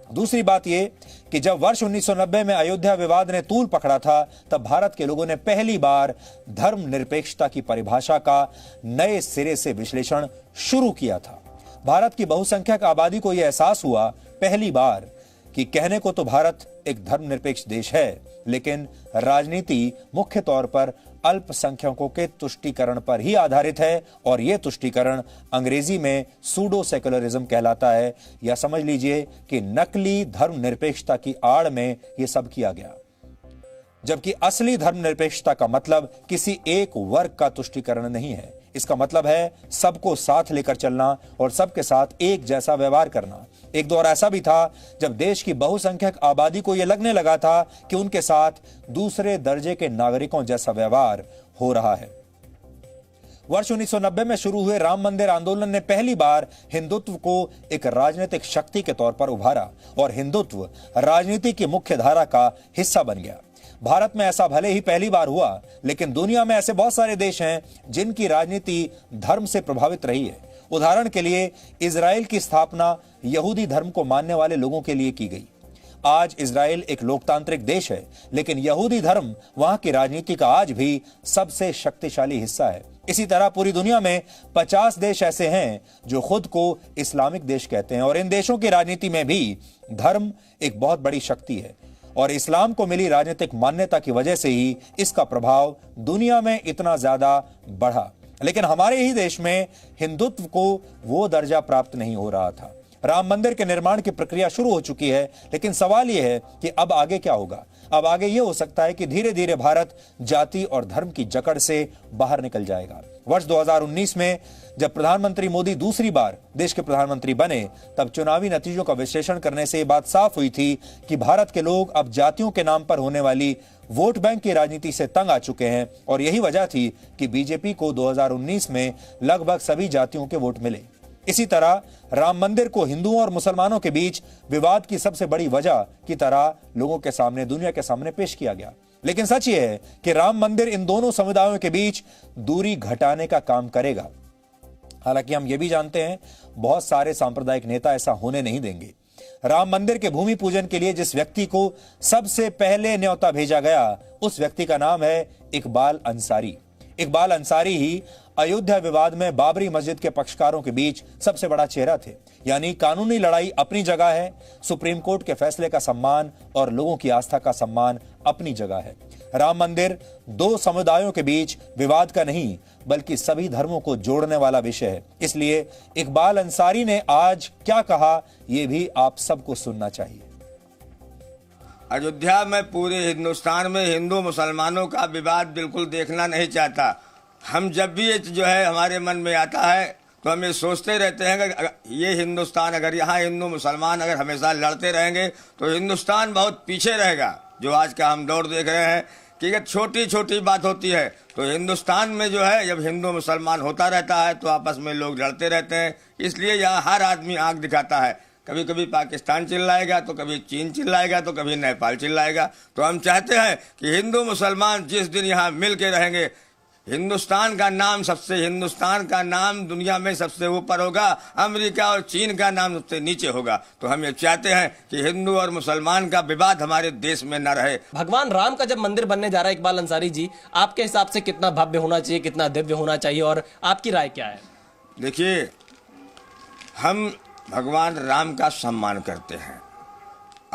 [SPEAKER 1] दूसरी बात यह कि जब वर्ष 1990 में अयोध्या विवाद ने तूल पकड़ा था, तब भारत के लोगों ने पहली बार धर्मनिरपेक्षता की परिभाषा का नए सिरे से विश्लेषण शुरू किया था। भारत की बहुसंख्यक आबादी को यह एहसास हुआ पहली बार कि कहने को तो भारत एक धर्मनिरपेक्ष देश है, लेकिन राजनीति मुख्य तौर पर अल्पसंख्यकों के तुष्टीकरण पर ही आधारित है, और यह तुष्टीकरण अंग्रेजी में सूडो सेकुलरिज्म कहलाता है, या समझ लीजिए कि नकली धर्मनिरपेक्षता की आड़ में यह सब किया गया। जबकि असली धर्मनिरपेक्षता का मतलब किसी एक वर्ग का तुष्टीकरण नहीं है। इसका मतलब है सबको साथ लेकर चलना और सबके साथ एक जैसा व्यवहार करना। एक दौर ऐसा भी था जब देश की बहुसंख्यक आबादी को यह लगने लगा था कि उनके साथ दूसरे दर्जे के नागरिकों जैसा व्यवहार हो रहा है। वर्ष 1990 में शुरू हुए राम मंदिर आंदोलन ने पहली बार हिंदुत्व को एक राजनीतिक शक्ति के तौर पर उभारा, और हिंदुत्व राजनीति की मुख्य धारा का हिस्सा बन गया। भारत में ऐसा भले ही पहली बार हुआ, लेकिन दुनिया में ऐसे बहुत सारे देश हैं जिनकी राजनीति धर्म से प्रभावित रही है। उदाहरण के लिए इजराइल की स्थापना यहूदी धर्म को मानने वाले लोगों के लिए की गई। आज इजराइल एक लोकतांत्रिक देश है, लेकिन यहूदी धर्म वहां की राजनीति का आज भी सबसे शक्तिशाली हिस्सा है। इसी तरह पूरी दुनिया में 50 देश ऐसे हैं जो खुद को इस्लामिक देश कहते हैं, और इन देशों की राजनीति में भी धर्म एक बहुत बड़ी शक्ति है, और इस्लाम को मिली राजनीतिक मान्यता की वजह से ही इसका प्रभाव दुनिया में इतना ज्यादा बढ़ा। लेकिन हमारे ही देश में हिंदुत्व को वो दर्जा प्राप्त नहीं हो रहा था। राम मंदिर के निर्माण की प्रक्रिया शुरू हो चुकी है, लेकिन सवाल यह है कि अब आगे क्या होगा। अब आगे यह हो सकता है कि धीरे धीरे भारत जाति और धर्म की जकड़ से बाहर निकल जाएगा। वर्ष 2019 में जब प्रधानमंत्री मोदी दूसरी बार देश के प्रधानमंत्री बने, तब चुनावी नतीजों का विश्लेषण करने से यह बात साफ हुई थी कि भारत के लोग अब जातियों के नाम पर होने वाली वोट बैंक की राजनीति से तंग आ चुके हैं, और यही वजह थी कि बीजेपी को 2019 में लगभग सभी जातियों के वोट मिले। इसी तरह राम मंदिर को हिंदुओं और मुसलमानों के बीच विवाद की सबसे बड़ी वजह की तरह लोगों के सामने, दुनिया के सामने पेश किया गया। लेकिन सच यह है कि राम मंदिर इन दोनों समुदायों के बीच दूरी घटाने का काम करेगा। हालांकि हम यह भी जानते हैं बहुत सारे सांप्रदायिक नेता ऐसा होने नहीं देंगे। राम मंदिर के भूमि पूजन के लिए जिस व्यक्ति को सबसे पहले न्योता भेजा गया, उस व्यक्ति का नाम है इकबाल अंसारी। इकबाल अंसारी ही अयोध्या विवाद में बाबरी मस्जिद के पक्षकारों के बीच सबसे बड़ा चेहरा थे। यानी कानूनी लड़ाई अपनी जगह है, सुप्रीम कोर्ट के फैसले का सम्मान और लोगों की आस्था का सम्मान अपनी जगह है। राम मंदिर दो समुदायों के बीच विवाद का नहीं, बल्कि सभी धर्मों को जोड़ने वाला विषय है। इसलिए इकबाल अंसारी ने आज क्या कहा, यह भी आप सबको सुनना चाहिए।
[SPEAKER 10] अयोध्या में पूरे हिंदुस्तान में हिंदू मुसलमानों का विवाद बिल्कुल देखना नहीं चाहता। हम जब भी ये जो है हमारे मन में आता है तो हम ये सोचते रहते हैं कि ये हिंदुस्तान, अगर यहाँ हिंदू मुसलमान अगर हमेशा लड़ते रहेंगे तो हिंदुस्तान बहुत पीछे रहेगा। जो आज का हम दौर देख रहे हैं कि छोटी छोटी बात होती है। तो हिंदुस्तान में जो है जब हिंदू मुसलमान होता रहता है तो आपस में लोग लड़ते रहते हैं, इसलिए यहाँ हर आदमी आंख दिखाता है। कभी कभी पाकिस्तान चिल्लाएगा तो कभी चीन चिल्लाएगा तो कभी नेपाल चिल्लाएगा। तो हम चाहते हैं कि हिंदू मुसलमान जिस दिन यहाँ मिल के रहेंगे, हिंदुस्तान का नाम दुनिया में सबसे ऊपर होगा, अमेरिका और चीन का नाम सबसे नीचे होगा। तो हम ये चाहते हैं कि हिंदू और मुसलमान का विवाद हमारे देश में न रहे।
[SPEAKER 11] भगवान राम का जब मंदिर बनने जा रहा है इकबाल अंसारी जी, आपके हिसाब से कितना भव्य होना चाहिए, कितना दिव्य होना चाहिए, और आपकी राय क्या है?
[SPEAKER 10] देखिए, हम भगवान राम का सम्मान करते हैं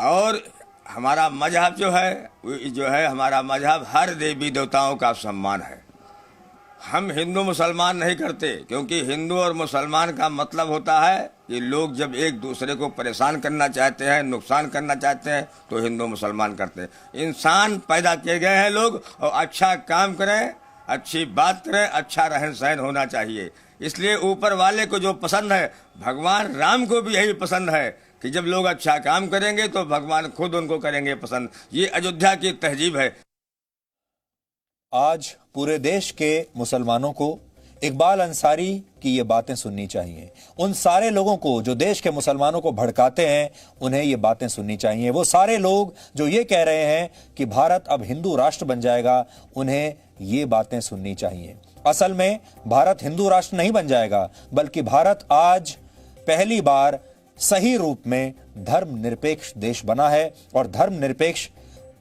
[SPEAKER 10] और हमारा मजहब जो है हमारा मजहब हर देवी देवताओं का सम्मान है। हम हिंदू मुसलमान नहीं करते, क्योंकि हिंदू और मुसलमान का मतलब होता है कि लोग जब एक दूसरे को परेशान करना चाहते हैं, नुकसान करना चाहते हैं, तो हिंदू मुसलमान करते हैं। इंसान पैदा किए गए हैं लोग, और अच्छा काम करें, अच्छी बात करें, अच्छा रहन सहन होना चाहिए। इसलिए ऊपर वाले को जो पसंद है, भगवान राम को भी यही पसंद है कि जब लोग अच्छा काम करेंगे तो भगवान खुद उनको करेंगे पसंद। ये अयोध्या की तहजीब है।
[SPEAKER 1] आज पूरे देश के मुसलमानों को इकबाल अंसारी की ये बातें सुननी चाहिए। उन सारे लोगों को जो देश के मुसलमानों को भड़काते हैं, उन्हें ये बातें सुननी चाहिए। वो सारे लोग जो ये कह रहे हैं कि भारत अब हिंदू राष्ट्र बन जाएगा, उन्हें ये बातें सुननी चाहिए। असल में भारत हिंदू राष्ट्र नहीं बन जाएगा, बल्कि भारत आज पहली बार सही रूप में धर्मनिरपेक्ष देश बना है। और धर्मनिरपेक्ष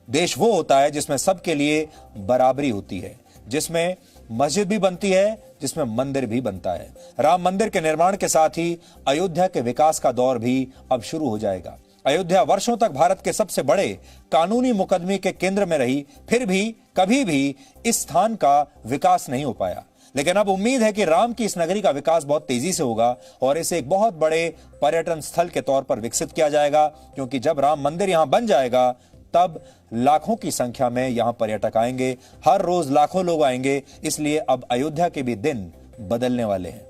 [SPEAKER 1] देश वो होता है जिसमें सबके लिए बराबरी होती है, जिसमें मस्जिद भी बनती है, जिसमें मंदिर भी बनता है। राम मंदिर के निर्माण के साथ ही अयोध्या के विकास का दौर भी अब शुरू हो जाएगा। अयोध्या वर्षों तक भारत के सबसे बड़े कानूनी मुकदमे के केंद्र में रही, फिर भी कभी भी इस स्थान का विकास नहीं हो पाया। लेकिन अब उम्मीद है कि राम की इस नगरी का विकास बहुत तेजी से होगा और इसे एक बहुत बड़े पर्यटन स्थल के तौर पर विकसित किया जाएगा, क्योंकि जब राम मंदिर यहां बन जाएगा तब लाखों की संख्या में यहां पर्यटक आएंगे, हर रोज लाखों लोग आएंगे। इसलिए अब अयोध्या के भी दिन बदलने वाले हैं।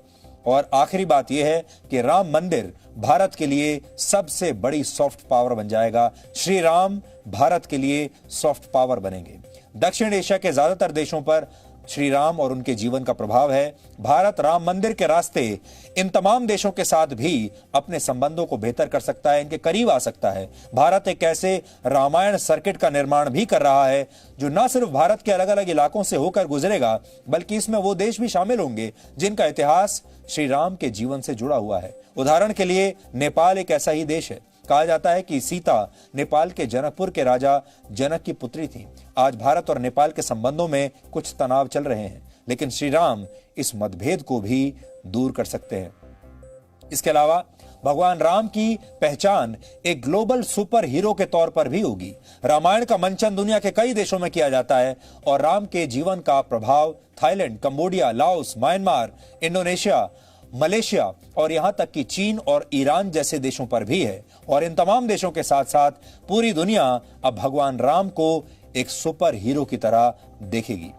[SPEAKER 1] और आखिरी बात यह है कि राम मंदिर भारत के लिए सबसे बड़ी सॉफ्ट पावर बन जाएगा। श्री राम भारत के लिए सॉफ्ट पावर बनेंगे। दक्षिण एशिया के ज्यादातर देशों पर श्री राम और उनके जीवन का प्रभाव है। भारत राम मंदिर के रास्ते इन तमाम देशों के साथ भी अपने संबंधों को बेहतर कर सकता है, इनके करीब आ सकता है। भारत एक ऐसे रामायण सर्किट का निर्माण भी कर रहा है जो न सिर्फ भारत के अलग अलग इलाकों से होकर गुजरेगा, बल्कि इसमें वो देश भी शामिल होंगे जिनका इतिहास श्री राम के जीवन से जुड़ा हुआ है। उदाहरण के लिए नेपाल एक ऐसा ही देश है। कहा जाता है कि सीता नेपाल के जनकपुर के राजा जनक की पुत्री थी। आज भारत और नेपाल के संबंधों में कुछ तनाव चल रहे हैं, लेकिन श्री राम इस मतभेद को भी दूर कर सकते हैं। इसके अलावा भगवान राम की पहचान एक ग्लोबल सुपर हीरो के तौर पर भी होगी। रामायण का मंचन दुनिया के कई देशों में किया जाता है और राम के जीवन का प्रभाव Thailand, Cambodia, Laos, Myanmar, Indonesia, Malaysia और यहां तक कि चीन और ईरान जैसे देशों पर भी है। और इन तमाम देशों के साथ साथ पूरी दुनिया अब भगवान राम को एक सुपर हीरो की तरह देखेगी।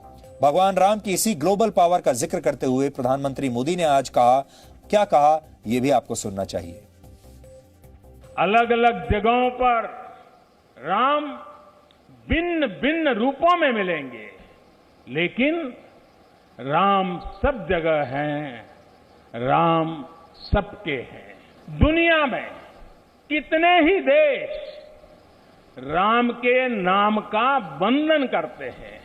[SPEAKER 1] भगवान राम की इसी ग्लोबल पावर का जिक्र करते हुए प्रधानमंत्री मोदी ने आज कहा, क्या कहा यह भी आपको सुनना चाहिए।
[SPEAKER 4] अलग अलग जगहों पर राम भिन्न भिन्न रूपों में मिलेंगे, लेकिन राम सब जगह हैं, राम सबके हैं। दुनिया में कितने ही देश राम के नाम का वंदन करते हैं।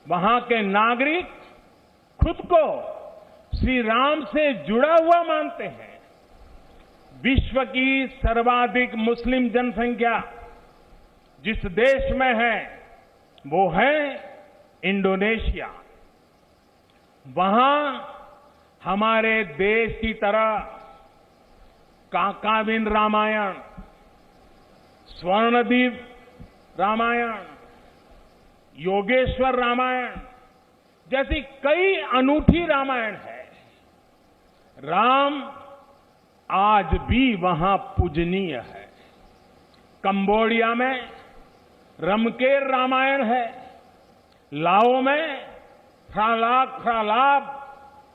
[SPEAKER 4] वहां के नागरिक खुद को श्री राम से जुड़ा हुआ मानते हैं। विश्व की सर्वाधिक मुस्लिम जनसंख्या जिस देश में है वो है इंडोनेशिया। वहां हमारे देश की तरह काकाविन रामायण, स्वर्णदीप रामायण, योगेश्वर रामायण जैसी कई अनूठी रामायण है। राम आज भी वहां पूजनीय है। कंबोडिया में रमकेर रामायण है, लाओ में फ्रालाप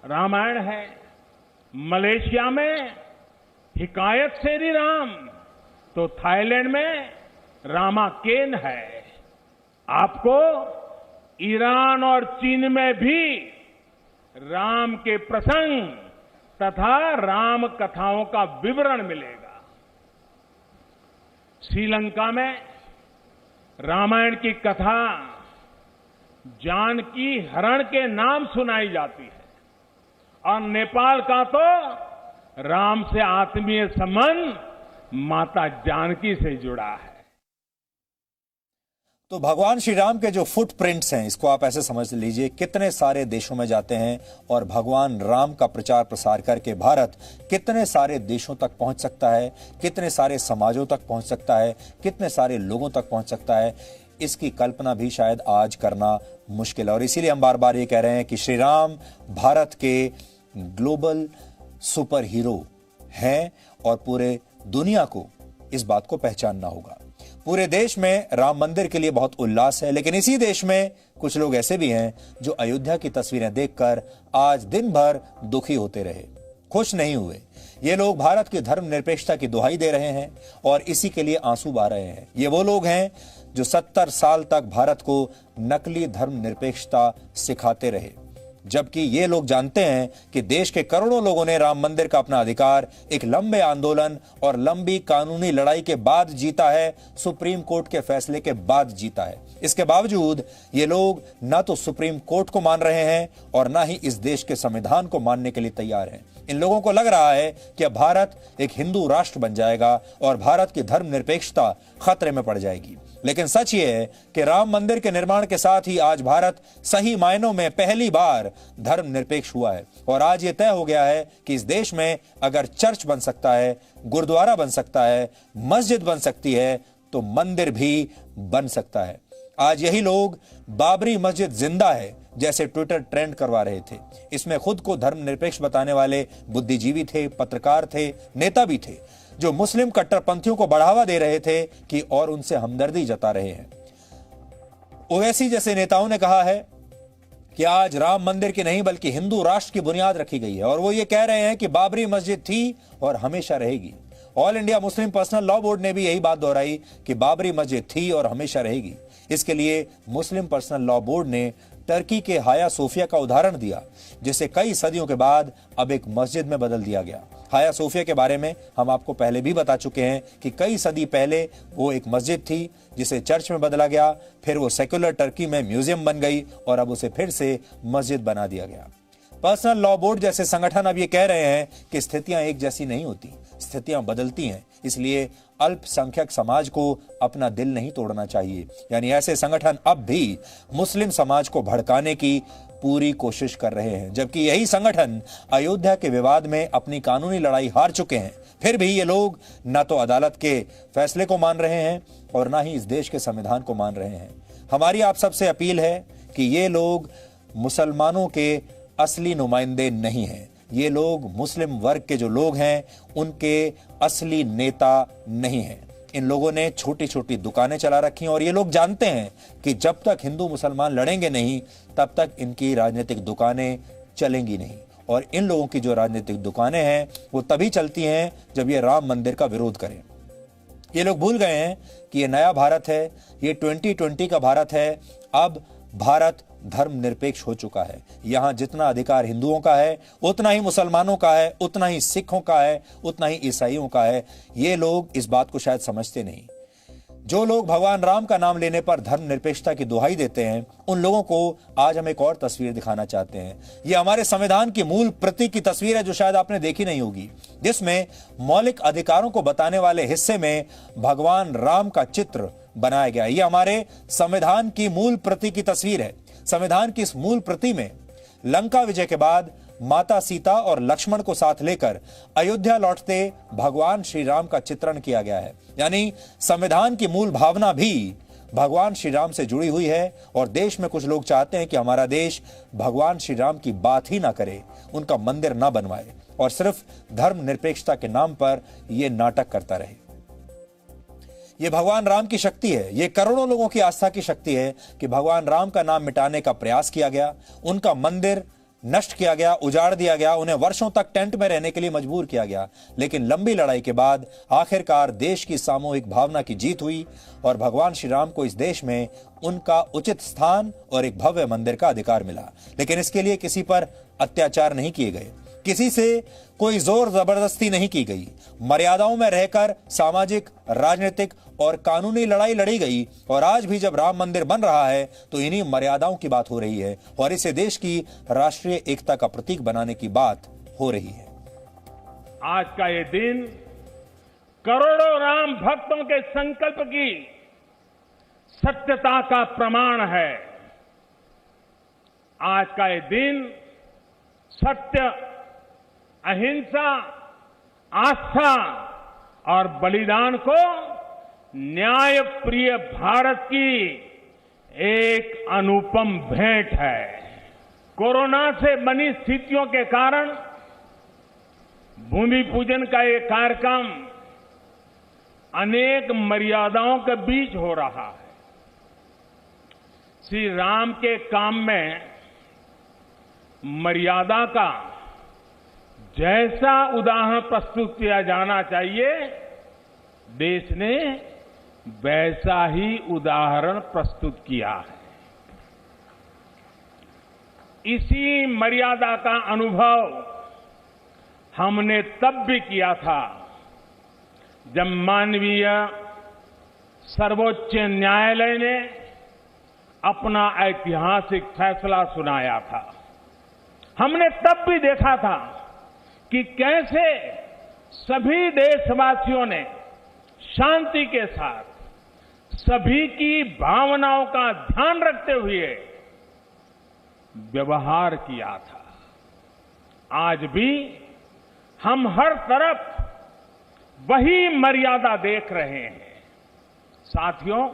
[SPEAKER 4] रामायण है, मलेशिया में हिकायत सेरी राम, तो थाईलैंड में रामाकेन है। आपको ईरान और चीन में भी राम के प्रसंग तथा राम कथाओं का विवरण मिलेगा। श्रीलंका में रामायण की कथा जानकी हरण के नाम सुनाई जाती है और नेपाल का तो राम से आत्मीय संबंध माता जानकी से जुड़ा है।
[SPEAKER 1] तो भगवान श्री राम के जो फुटप्रिंट्स हैं, इसको आप ऐसे समझ लीजिए, कितने सारे देशों में जाते हैं और भगवान राम का प्रचार प्रसार करके भारत कितने सारे देशों तक पहुंच सकता है, कितने सारे समाजों तक पहुंच सकता है, कितने सारे लोगों तक पहुंच सकता है, इसकी कल्पना भी शायद आज करना मुश्किल है। और इसीलिए हम बार बार ये कह रहे हैं कि श्री राम भारत के ग्लोबल सुपर हीरो हैं और पूरे दुनिया को इस बात को पहचानना होगा। पूरे देश में राम मंदिर के लिए बहुत उल्लास है, लेकिन इसी देश में कुछ लोग ऐसे भी हैं जो अयोध्या की तस्वीरें देखकर आज दिन भर दुखी होते रहे, खुश नहीं हुए। ये लोग भारत की धर्मनिरपेक्षता की दुहाई दे रहे हैं और इसी के लिए आंसू बहा रहे हैं। ये वो लोग हैं जो 70 साल तक भारत को नकली धर्मनिरपेक्षता सिखाते रहे, जबकि ये लोग जानते हैं कि देश के करोड़ों लोगों ने राम मंदिर का अपना अधिकार एक लंबे आंदोलन और लंबी कानूनी लड़ाई के बाद जीता है, सुप्रीम कोर्ट के फैसले के बाद जीता है। इसके बावजूद ये लोग ना तो सुप्रीम कोर्ट को मान रहे हैं और ना ही इस देश के संविधान को मानने के लिए तैयार हैं। इन लोगों को लग रहा है कि अब भारत एक हिंदू राष्ट्र बन जाएगा और भारत की धर्मनिरपेक्षता खतरे में पड़ जाएगी। लेकिन सच ये है कि राम मंदिर के निर्माण के साथ ही आज भारत सही मायनों में पहली बार धर्मनिरपेक्ष हुआ है और आज ये तय हो गया है कि इस देश में अगर चर्च बन सकता है, गुरुद्वारा बन सकता है, मस्जिद बन सकती है, तो मंदिर भी बन सकता है। आज यही लोग बाबरी मस्जिद जिंदा है जैसे ट्विटर ट्रेंड करवा रहे थे। इसमें खुद को धर्मनिरपेक्ष बताने वाले बुद्धिजीवी थे, पत्रकार थे, नेता भी थे, जो मुस्लिम कट्टरपंथियों को बढ़ावा दे रहे थे कि और उनसे हमदर्दी जता रहे हैं। ओवैसी जैसे नेताओं ने कहा है कि आज राम मंदिर की नहीं बल्कि हिंदू राष्ट्र की बुनियाद रखी गई है और वो ये कह रहे हैं कि बाबरी मस्जिद थी और हमेशा रहेगी। All India Muslim personal law board ने भी यही बात दोहराई कि बाबरी मस्जिद थी और हमेशा रहेगी। इसके लिए मुस्लिम पर्सनल लॉ बोर्ड ने टर्की के हाया सोफिया का उदाहरण दिया, जिसे कई सदियों के बाद अब एक मस्जिद में बदल दिया गया। हाया सोफिया के बारे में हम आपको पहले भी बता चुके हैं कि कई सदी पहले वो एक मस्जिद थी जिसे चर्च में बदला गया, फिर वो सेक्युलर टर्की में म्यूजियम बन गई और अब उसे फिर से मस्जिद बना दिया गया। पर्सनल लॉ बोर्ड जैसे संगठन अब ये कह रहे हैं कि स्थितियां एक जैसी नहीं होती, स्थितियां बदलती हैं, इसलिए अल्पसंख्यक समाज को अपना दिल नहीं तोड़ना चाहिए। यानी ऐसे संगठन अब भी मुस्लिम समाज को भड़काने की पूरी कोशिश कर रहे हैं, जबकि यही संगठन अयोध्या के विवाद में अपनी कानूनी लड़ाई हार चुके हैं। फिर भी ये लोग ना तो अदालत के फैसले को मान रहे हैं और ना ही इस देश के संविधान को मान रहे हैं। हमारी आप सबसे अपील है कि ये लोग मुसलमानों के असली नुमाइंदे नहीं हैं। ये लोग मुस्लिम वर्ग के जो लोग हैं उनके असली नेता नहीं हैं। इन लोगों ने छोटी छोटी दुकानें चला रखी हैं और ये लोग जानते हैं कि जब तक हिंदू मुसलमान लड़ेंगे नहीं तब तक इनकी राजनीतिक दुकानें चलेंगी नहीं। और इन लोगों की जो राजनीतिक दुकानें हैं वो तभी चलती हैं जब ये राम मंदिर का विरोध करें। ये लोग भूल गए हैं कि ये नया भारत है, ये 2020 का भारत है। अब भारत धर्मनिरपेक्ष हो चुका है। यहां जितना अधिकार हिंदुओं का है उतना ही मुसलमानों का है, उतना ही सिखों का है, उतना ही ईसाइयों का है। ये लोग इस बात को शायद समझते नहीं। जो लोग भगवान राम का नाम लेने पर धर्मनिरपेक्षता की दुहाई देते हैं, उन लोगों को आज हम एक और तस्वीर दिखाना चाहते हैं। ये हमारे संविधान की मूल प्रति की तस्वीर है जो शायद आपने देखी नहीं होगी, जिसमें मौलिक अधिकारों को बताने वाले हिस्से में भगवान राम का चित्र बनाया गया। ये हमारे संविधान की मूल प्रति की तस्वीर है। संविधान की इस मूल प्रति में लंका विजय के बाद माता सीता और लक्ष्मण को साथ लेकर अयोध्या लौटते भगवान श्री राम का चित्रण किया गया है। यानी संविधान की मूल भावना भी भगवान श्री राम से जुड़ी हुई है और देश में कुछ लोग चाहते हैं कि हमारा देश भगवान श्री राम की बात ही ना करे, उनका मंदिर ना बनवाए और सिर्फ धर्मनिरपेक्षता के नाम पर यह नाटक करता रहे। ये भगवान राम की शक्ति है, ये करोड़ों लोगों की आस्था की शक्ति है कि भगवान राम का नाम मिटाने का प्रयास किया गया, उनका मंदिर नष्ट किया गया, उजाड़ दिया गया, उन्हें वर्षों तक टेंट में रहने के लिए मजबूर किया गया। लेकिन लंबी लड़ाई के बाद आखिरकार देश की सामूहिक भावना की जीत हुई और भगवान श्री राम को इस देश में उनका उचित स्थान और एक भव्य मंदिर का अधिकार मिला। लेकिन इसके लिए किसी पर अत्याचार नहीं किए गए, किसी से कोई जोर जबरदस्ती नहीं की गई। मर्यादाओं में रहकर सामाजिक, राजनीतिक और कानूनी लड़ाई लड़ी गई। और आज भी जब राम मंदिर बन रहा है तो इन्हीं मर्यादाओं की बात हो रही है और इसे देश की राष्ट्रीय एकता का प्रतीक बनाने की बात हो रही है।
[SPEAKER 4] आज का ये दिन करोड़ों राम भक्तों के संकल्प की सत्यता का प्रमाण है। आज का ये दिन सत्य, अहिंसा, आस्था और बलिदान को न्याय प्रिय भारत की एक अनुपम भेंट है। कोरोना से बनी स्थितियों के कारण भूमि पूजन का ये कार्यक्रम अनेक मर्यादाओं के बीच हो रहा है। श्री राम के काम में मर्यादा का जैसा उदाहरण प्रस्तुत किया जाना चाहिए, देश ने वैसा ही उदाहरण प्रस्तुत किया है। इसी मर्यादा का अनुभव हमने तब भी किया था जब मानवीय सर्वोच्च न्यायालय ने अपना ऐतिहासिक फैसला सुनाया था। हमने तब भी देखा था कि कैसे सभी देशवासियों ने शांति के साथ सभी की भावनाओं का ध्यान रखते हुए व्यवहार किया था। आज भी हम हर तरफ वही मर्यादा देख रहे हैं। साथियों,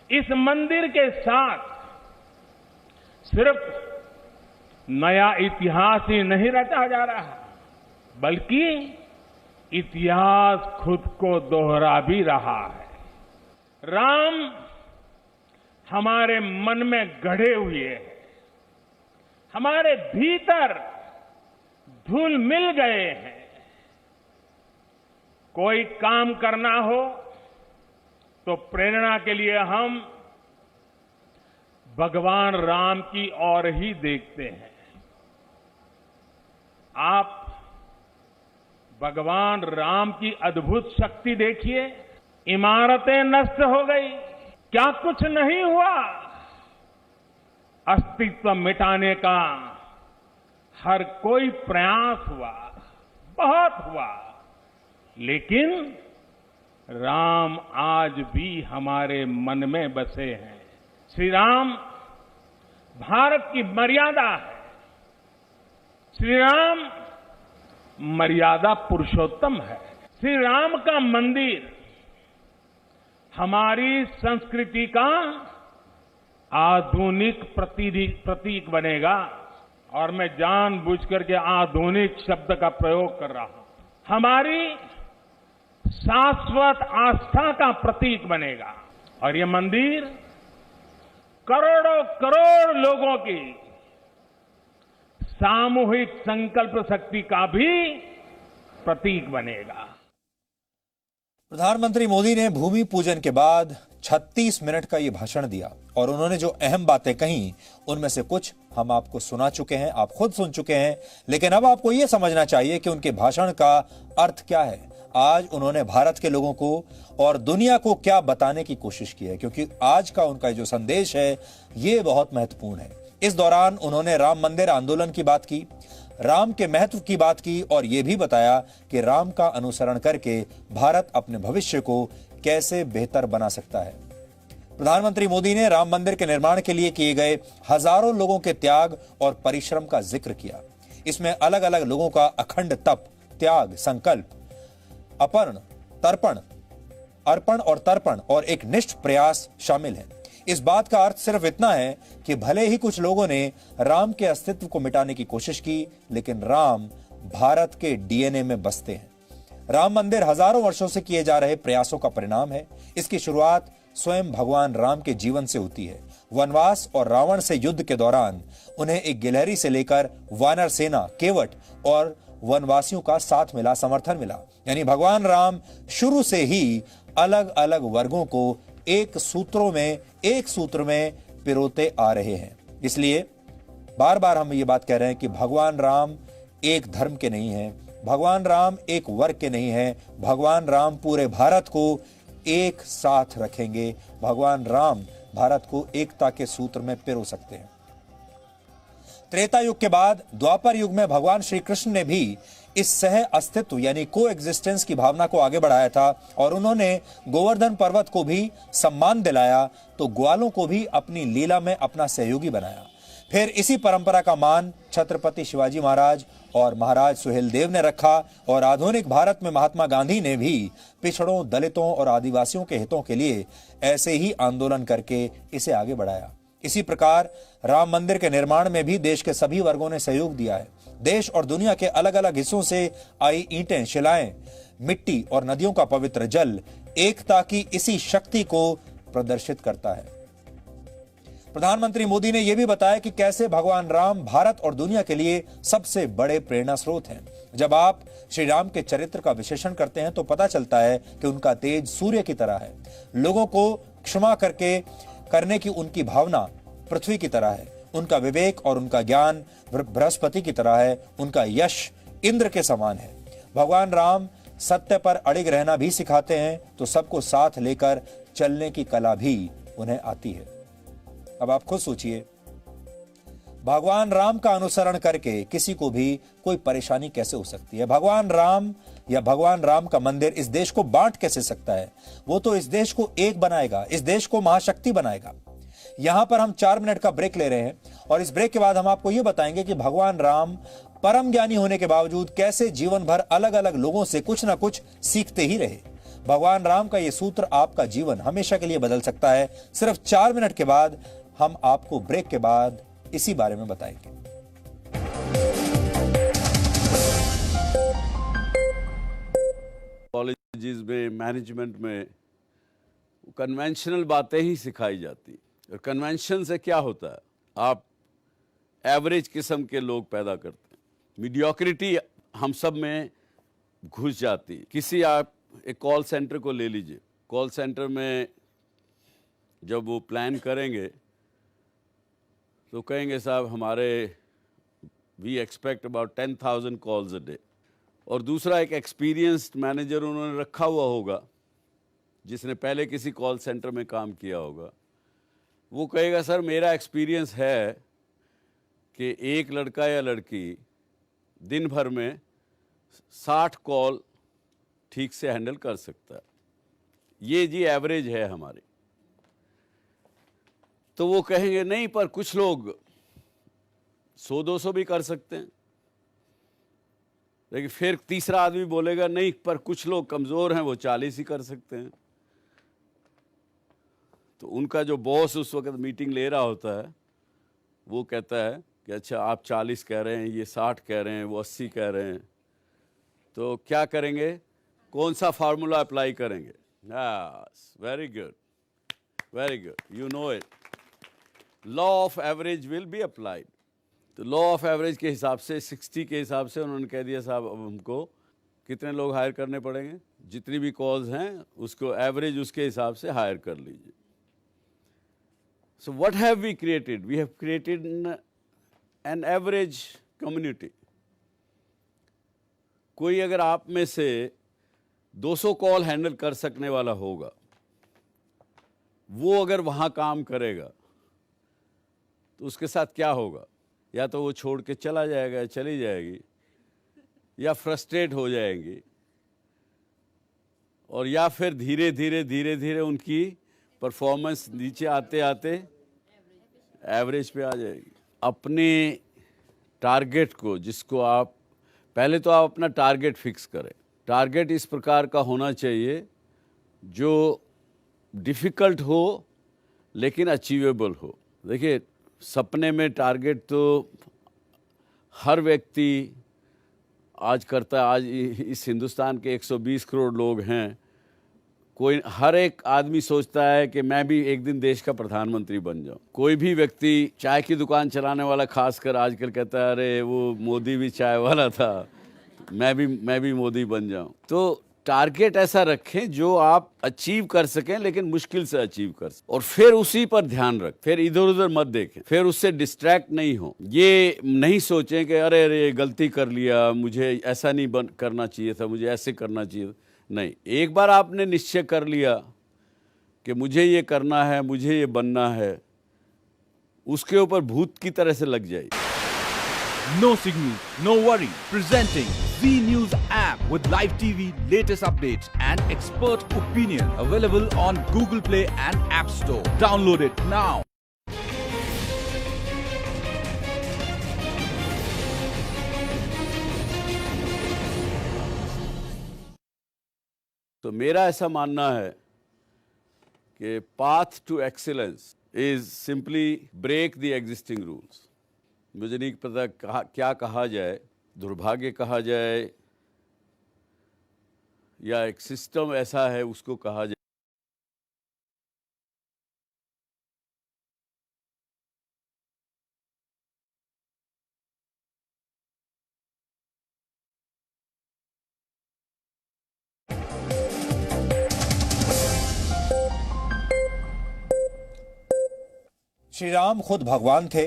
[SPEAKER 4] इस मंदिर के साथ सिर्फ नया इतिहास ही नहीं रचा जा रहा, बल्कि इतिहास खुद को दोहरा भी रहा है। राम हमारे मन में गढ़े हुए हैं, हमारे भीतर घुल मिल गए हैं। कोई काम करना हो तो प्रेरणा के लिए हम भगवान राम की ओर ही देखते हैं। आप भगवान राम की अद्भुत शक्ति देखिए। इमारतें नष्ट हो गई, क्या कुछ नहीं हुआ? अस्तित्व मिटाने का हर कोई प्रयास हुआ, बहुत हुआ, लेकिन राम आज भी हमारे मन में बसे हैं। श्री राम भारत की मर्यादा है। श्री राम मर्यादा पुरुषोत्तम है। श्री राम का मंदिर हमारी संस्कृति का आधुनिक प्रतीक बनेगा। और मैं जानबूझकर के आधुनिक शब्द का प्रयोग कर रहा हूं। हमारी शाश्वत आस्था का प्रतीक बनेगा। और ये मंदिर करोड़ों करोड़ लोगों की सामूहिक संकल्प शक्ति का भी प्रतीक बनेगा।
[SPEAKER 1] प्रधानमंत्री मोदी ने भूमि पूजन के बाद 36 मिनट का ये भाषण दिया और उन्होंने जो अहम बातें कही उनमें से कुछ हम आपको सुना चुके हैं, आप खुद सुन चुके हैं। लेकिन अब आपको ये समझना चाहिए कि उनके भाषण का अर्थ क्या है। आज उन्होंने भारत के लोगों को और दुनिया को क्या बताने की कोशिश की है, क्योंकि आज का उनका जो संदेश है ये बहुत महत्वपूर्ण है। इस दौरान उन्होंने राम मंदिर आंदोलन की बात की, राम के महत्व की बात की और यह भी बताया कि राम का अनुसरण करके भारत अपने भविष्य को कैसे बेहतर बना सकता है। प्रधानमंत्री मोदी ने राम मंदिर के निर्माण के लिए किए गए हजारों लोगों के त्याग और परिश्रम का जिक्र किया। इसमें अलग अलग लोगों का अखंड तप, त्याग, संकल्प, अर्पण और तर्पण और एक निष्ठ प्रयास शामिल है। इस बात का अर्थ सिर्फ इतना है कि भले ही कुछ लोगों ने राम के अस्तित्व को मिटाने की कोशिश की, लेकिन राम भारत के डीएनए में बसते हैं। राम मंदिर हजारों वर्षों से किए जा रहे प्रयासों का परिणाम है। इसकी शुरुआत स्वयं भगवान राम के जीवन से होती है। वनवास और रावण से युद्ध के दौरान उन्हें एक गिलहरी से लेकर वानर सेना, केवट और वनवासियों का साथ मिला, समर्थन मिला। यानी भगवान राम शुरू से ही अलग अलग वर्गों को एक सूत्र में पिरोते आ रहे हैं। इसलिए बार बार हम ये बात कह रहे हैं कि भगवान राम एक धर्म के नहीं हैं, भगवान राम एक वर्ग के नहीं हैं, भगवान राम पूरे भारत को एक साथ रखेंगे। भगवान राम भारत को एकता के सूत्र में पिरो सकते हैं। त्रेता युग के बाद द्वापर युग में भगवान श्री कृष्ण ने भी इस सह अस्तित्व यानी को एग्जिस्टेंस की भावना को आगे बढ़ाया था और उन्होंने गोवर्धन पर्वत को भी सम्मान दिलाया, तो ग्वालों को भी अपनी लीला में अपना सहयोगी बनाया। फिर इसी परंपरा का मान छत्रपति शिवाजी महाराज और महाराज सुहेलदेव ने रखा और आधुनिक भारत में महात्मा गांधी ने भी पिछड़ों, दलितों और आदिवासियों के हितों के लिए ऐसे ही आंदोलन करके इसे आगे बढ़ाया। इसी प्रकार राम मंदिर के निर्माण में भी देश के सभी वर्गों ने सहयोग दिया है। देश और दुनिया के अलग अलग हिस्सों से आई ईंटें, शिलाएं, मिट्टी और नदियों का पवित्र जल एकता की इसी शक्ति को प्रदर्शित करता है। प्रधानमंत्री मोदी ने यह भी बताया कि कैसे भगवान राम भारत और दुनिया के लिए सबसे बड़े प्रेरणा स्रोत हैं। जब आप श्री राम के चरित्र का विश्लेषण करते हैं तो पता चलता है कि उनका तेज सूर्य की तरह है, लोगों को क्षमा करने की उनकी भावना पृथ्वी की तरह है, उनका विवेक और उनका ज्ञान बृहस्पति की तरह है, उनका यश इंद्र के समान है। भगवान राम सत्य पर अड़िग रहना भी सिखाते हैं, तो सबको साथ लेकर चलने की कला भी उन्हें आती है। अब आप खुद सोचिए, भगवान राम का अनुसरण करके किसी को भी कोई परेशानी कैसे हो सकती है? भगवान राम या भगवान राम का मंदिर इस देश को बांट कैसे सकता है? वो तो इस देश को एक बनाएगा, इस देश को महाशक्ति बनाएगा। यहां पर हम 4 मिनट का ब्रेक ले रहे हैं और इस ब्रेक के बाद हम आपको यह बताएंगे कि भगवान राम परम ज्ञानी होने के बावजूद कैसे जीवन भर अलग अलग लोगों से कुछ ना कुछ सीखते ही रहे। भगवान राम का यह सूत्र आपका जीवन हमेशा के लिए बदल सकता है। सिर्फ 4 मिनट के बाद हम आपको ब्रेक के बाद इसी बारे में बताएंगे।
[SPEAKER 12] कॉलेजेस में, मैनेजमेंट में कन्वेंशनल बातें ही सिखाई जाती। और कन्वेंशन से क्या होता है? आप एवरेज किस्म के लोग पैदा करते हैं, मीडियोक्रिटी हम सब में घुस जाती। आप एक कॉल सेंटर को ले लीजिए, कॉल सेंटर में जब वो प्लान करेंगे तो कहेंगे साहब हमारे we expect about 10,000 calls a day. और दूसरा एक एक्सपीरियंस्ड मैनेजर उन्होंने रखा हुआ होगा जिसने पहले किसी कॉल सेंटर में काम किया होगा, वो कहेगा सर मेरा एक्सपीरियंस है कि एक लड़का या लड़की दिन भर में 60 कॉल ठीक से हैंडल कर सकता है। ये जी एवरेज है हमारी। तो वो कहेंगे नहीं पर कुछ लोग 100-200 भी कर सकते हैं। लेकिन फिर तीसरा आदमी बोलेगा नहीं पर कुछ लोग कमज़ोर हैं, वो 40 ही कर सकते हैं। तो उनका जो बॉस उस वक्त मीटिंग ले रहा होता है वो कहता है कि अच्छा आप 40 कह रहे हैं, ये 60 कह रहे हैं, वो 80 कह रहे हैं, तो क्या करेंगे? कौन सा फार्मूला अप्लाई करेंगे? Very good, very good, you know it. Law of average will be applied. तो लॉ ऑफ एवरेज के हिसाब से 60 के हिसाब से उन्होंने कह दिया साहब अब हमको कितने लोग हायर करने पड़ेंगे, जितनी भी कॉल्स हैं उसको एवरेज उसके हिसाब से हायर कर लीजिए। So what have we created? We have created an average community. कोई अगर आप में से 200 कॉल हैंडल कर सकने वाला होगा, वो अगर वहाँ काम करेगा तो उसके साथ क्या होगा? या तो वो छोड़ के चला जाएगा, चली जाएगी, या फ्रस्ट्रेट हो जाएंगी, और या फिर धीरे धीरे उनकी परफॉर्मेंस नीचे आते आते एवरेज पे आ जाएगी। अपने टारगेट को, जिसको आप पहले तो आप अपना टारगेट फिक्स करें। टारगेट इस प्रकार का होना चाहिए जो डिफ़िकल्ट हो लेकिन अचीवेबल हो। देखिए सपने में टारगेट तो हर व्यक्ति आज करता है। आज इस हिंदुस्तान के 120 करोड़ लोग हैं, कोई हर एक आदमी सोचता है कि मैं भी एक दिन देश का प्रधानमंत्री बन जाऊं। कोई भी व्यक्ति चाय की दुकान चलाने वाला खासकर आजकल कहता है अरे वो मोदी भी चाय वाला था, मैं भी मोदी बन जाऊं। तो टारगेट ऐसा रखें जो आप अचीव कर सकें, लेकिन मुश्किल से अचीव कर सकें, और फिर उसी पर ध्यान रख, फिर इधर उधर मत देखें, फिर उससे डिस्ट्रैक्ट नहीं हो। ये नहीं सोचें कि अरे अरे गलती कर लिया, मुझे ऐसा नहीं करना चाहिए था, मुझे ऐसे करना चाहिए था। नहीं, एक बार आपने निश्चय कर लिया कि मुझे ये करना है, मुझे ये बनना है, उसके ऊपर भूत की तरह से लग जाइए।
[SPEAKER 13] No signal, no worry. Presenting Z News app with live TV, latest updates and expert opinion. Available on Google Play and App Store. Download it now.
[SPEAKER 12] तो मेरा ऐसा मानना है कि path to excellence is simply break the existing rules. मुझे नहीं पता क्या कहा जाए, दुर्भाग्य कहा जाए या एक सिस्टम ऐसा है उसको कहा जाए।
[SPEAKER 1] श्री राम खुद भगवान थे,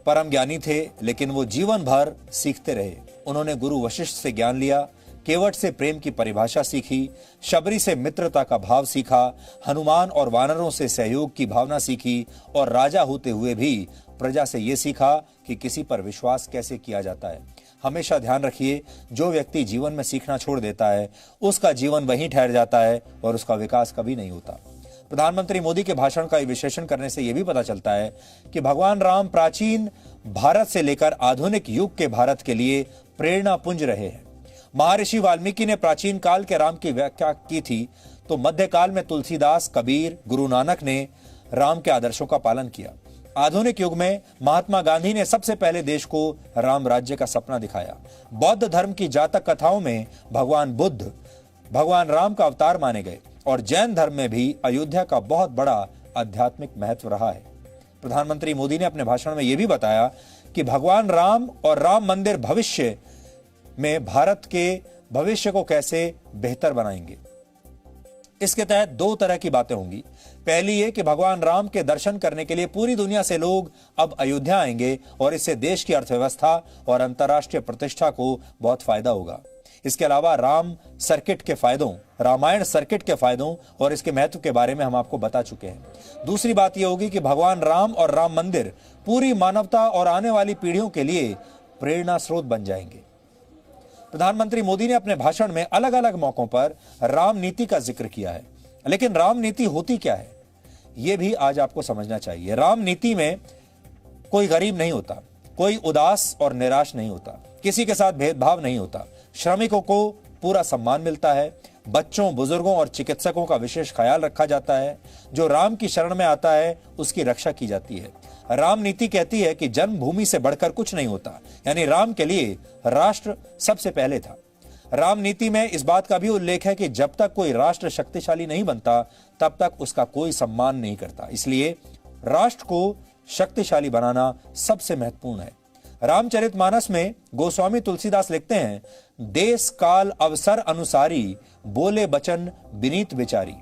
[SPEAKER 1] परम ज्ञानी थे, लेकिन वो जीवन भर सीखते रहे। उन्होंने गुरु वशिष्ठ से ज्ञान लिया, केवट से प्रेम की परिभाषा सीखी, शबरी से मित्रता का भाव सीखा, हनुमान और वानरों से सहयोग की भावना सीखी, और राजा होते हुए भी प्रजा से ये सीखा कि किसी पर विश्वास कैसे किया जाता है। हमेशा ध्यान रखिए, जो व्यक्ति जीवन में सीखना छोड़ देता है उसका जीवन वहीं ठहर जाता है और उसका विकास कभी नहीं होता। प्रधानमंत्री मोदी के भाषण का विश्लेषण करने से यह भी पता चलता है कि भगवान राम प्राचीन भारत से लेकर आधुनिक युग के भारत के लिए प्रेरणा पुंज रहे हैं। महर्षि वाल्मीकि ने प्राचीन काल के राम की व्याख्या की थी, तो मध्यकाल में तुलसीदास, कबीर, गुरु नानक ने राम के आदर्शों का पालन किया। आधुनिक युग में महात्मा गांधी ने सबसे पहले देश को राम राज्य का सपना दिखाया। बौद्ध धर्म की जातक कथाओं में भगवान बुद्ध भगवान राम का अवतार माने गए, और जैन धर्म में भी अयोध्या का बहुत बड़ा आध्यात्मिक महत्व रहा है। प्रधानमंत्री मोदी ने अपने भाषण में यह भी बताया कि भगवान राम और राम मंदिर भविष्य में भारत के भविष्य को कैसे बेहतर बनाएंगे। इसके तहत दो तरह की बातें होंगी। पहली ये कि भगवान राम के दर्शन करने के लिए पूरी दुनिया से लोग अब अयोध्या आएंगे, और इससे देश की अर्थव्यवस्था और अंतर्राष्ट्रीय प्रतिष्ठा को बहुत फायदा होगा। इसके अलावा राम सर्किट के फायदों, रामायण सर्किट के फायदों और इसके महत्व के बारे में हम आपको बता चुके हैं। दूसरी बात यह होगी कि भगवान राम और राम मंदिर पूरी मानवता और आने वाली पीढ़ियों के लिए प्रेरणा स्रोत बन जाएंगे। प्रधानमंत्री मोदी ने अपने भाषण में अलग अलग मौकों पर राम नीति का जिक्र किया है, लेकिन राम नीति होती क्या है यह भी आज आपको समझना चाहिए। राम नीति में कोई गरीब नहीं होता, कोई उदास और निराश नहीं होता, किसी के साथ भेदभाव नहीं होता, श्रमिकों को पूरा सम्मान मिलता है, बच्चों, बुजुर्गों और चिकित्सकों का विशेष ख्याल रखा जाता है, जो राम की शरण में आता है उसकी रक्षा की जाती है। राम नीति कहती है कि जन्मभूमि से बढ़कर कुछ नहीं होता, यानी राम के लिए राष्ट्र सबसे पहले था। राम नीति में इस बात का भी उल्लेख है कि जब तक कोई राष्ट्र शक्तिशाली नहीं बनता तब तक उसका कोई सम्मान नहीं करता। इसलिए राष्ट्र को शक्तिशाली बनाना सबसे महत्वपूर्ण है। रामचरितमानस में गोस्वामी तुलसीदास लिखते हैं, देश काल अवसर अनुसारी बोले बचन विनीत विचारी।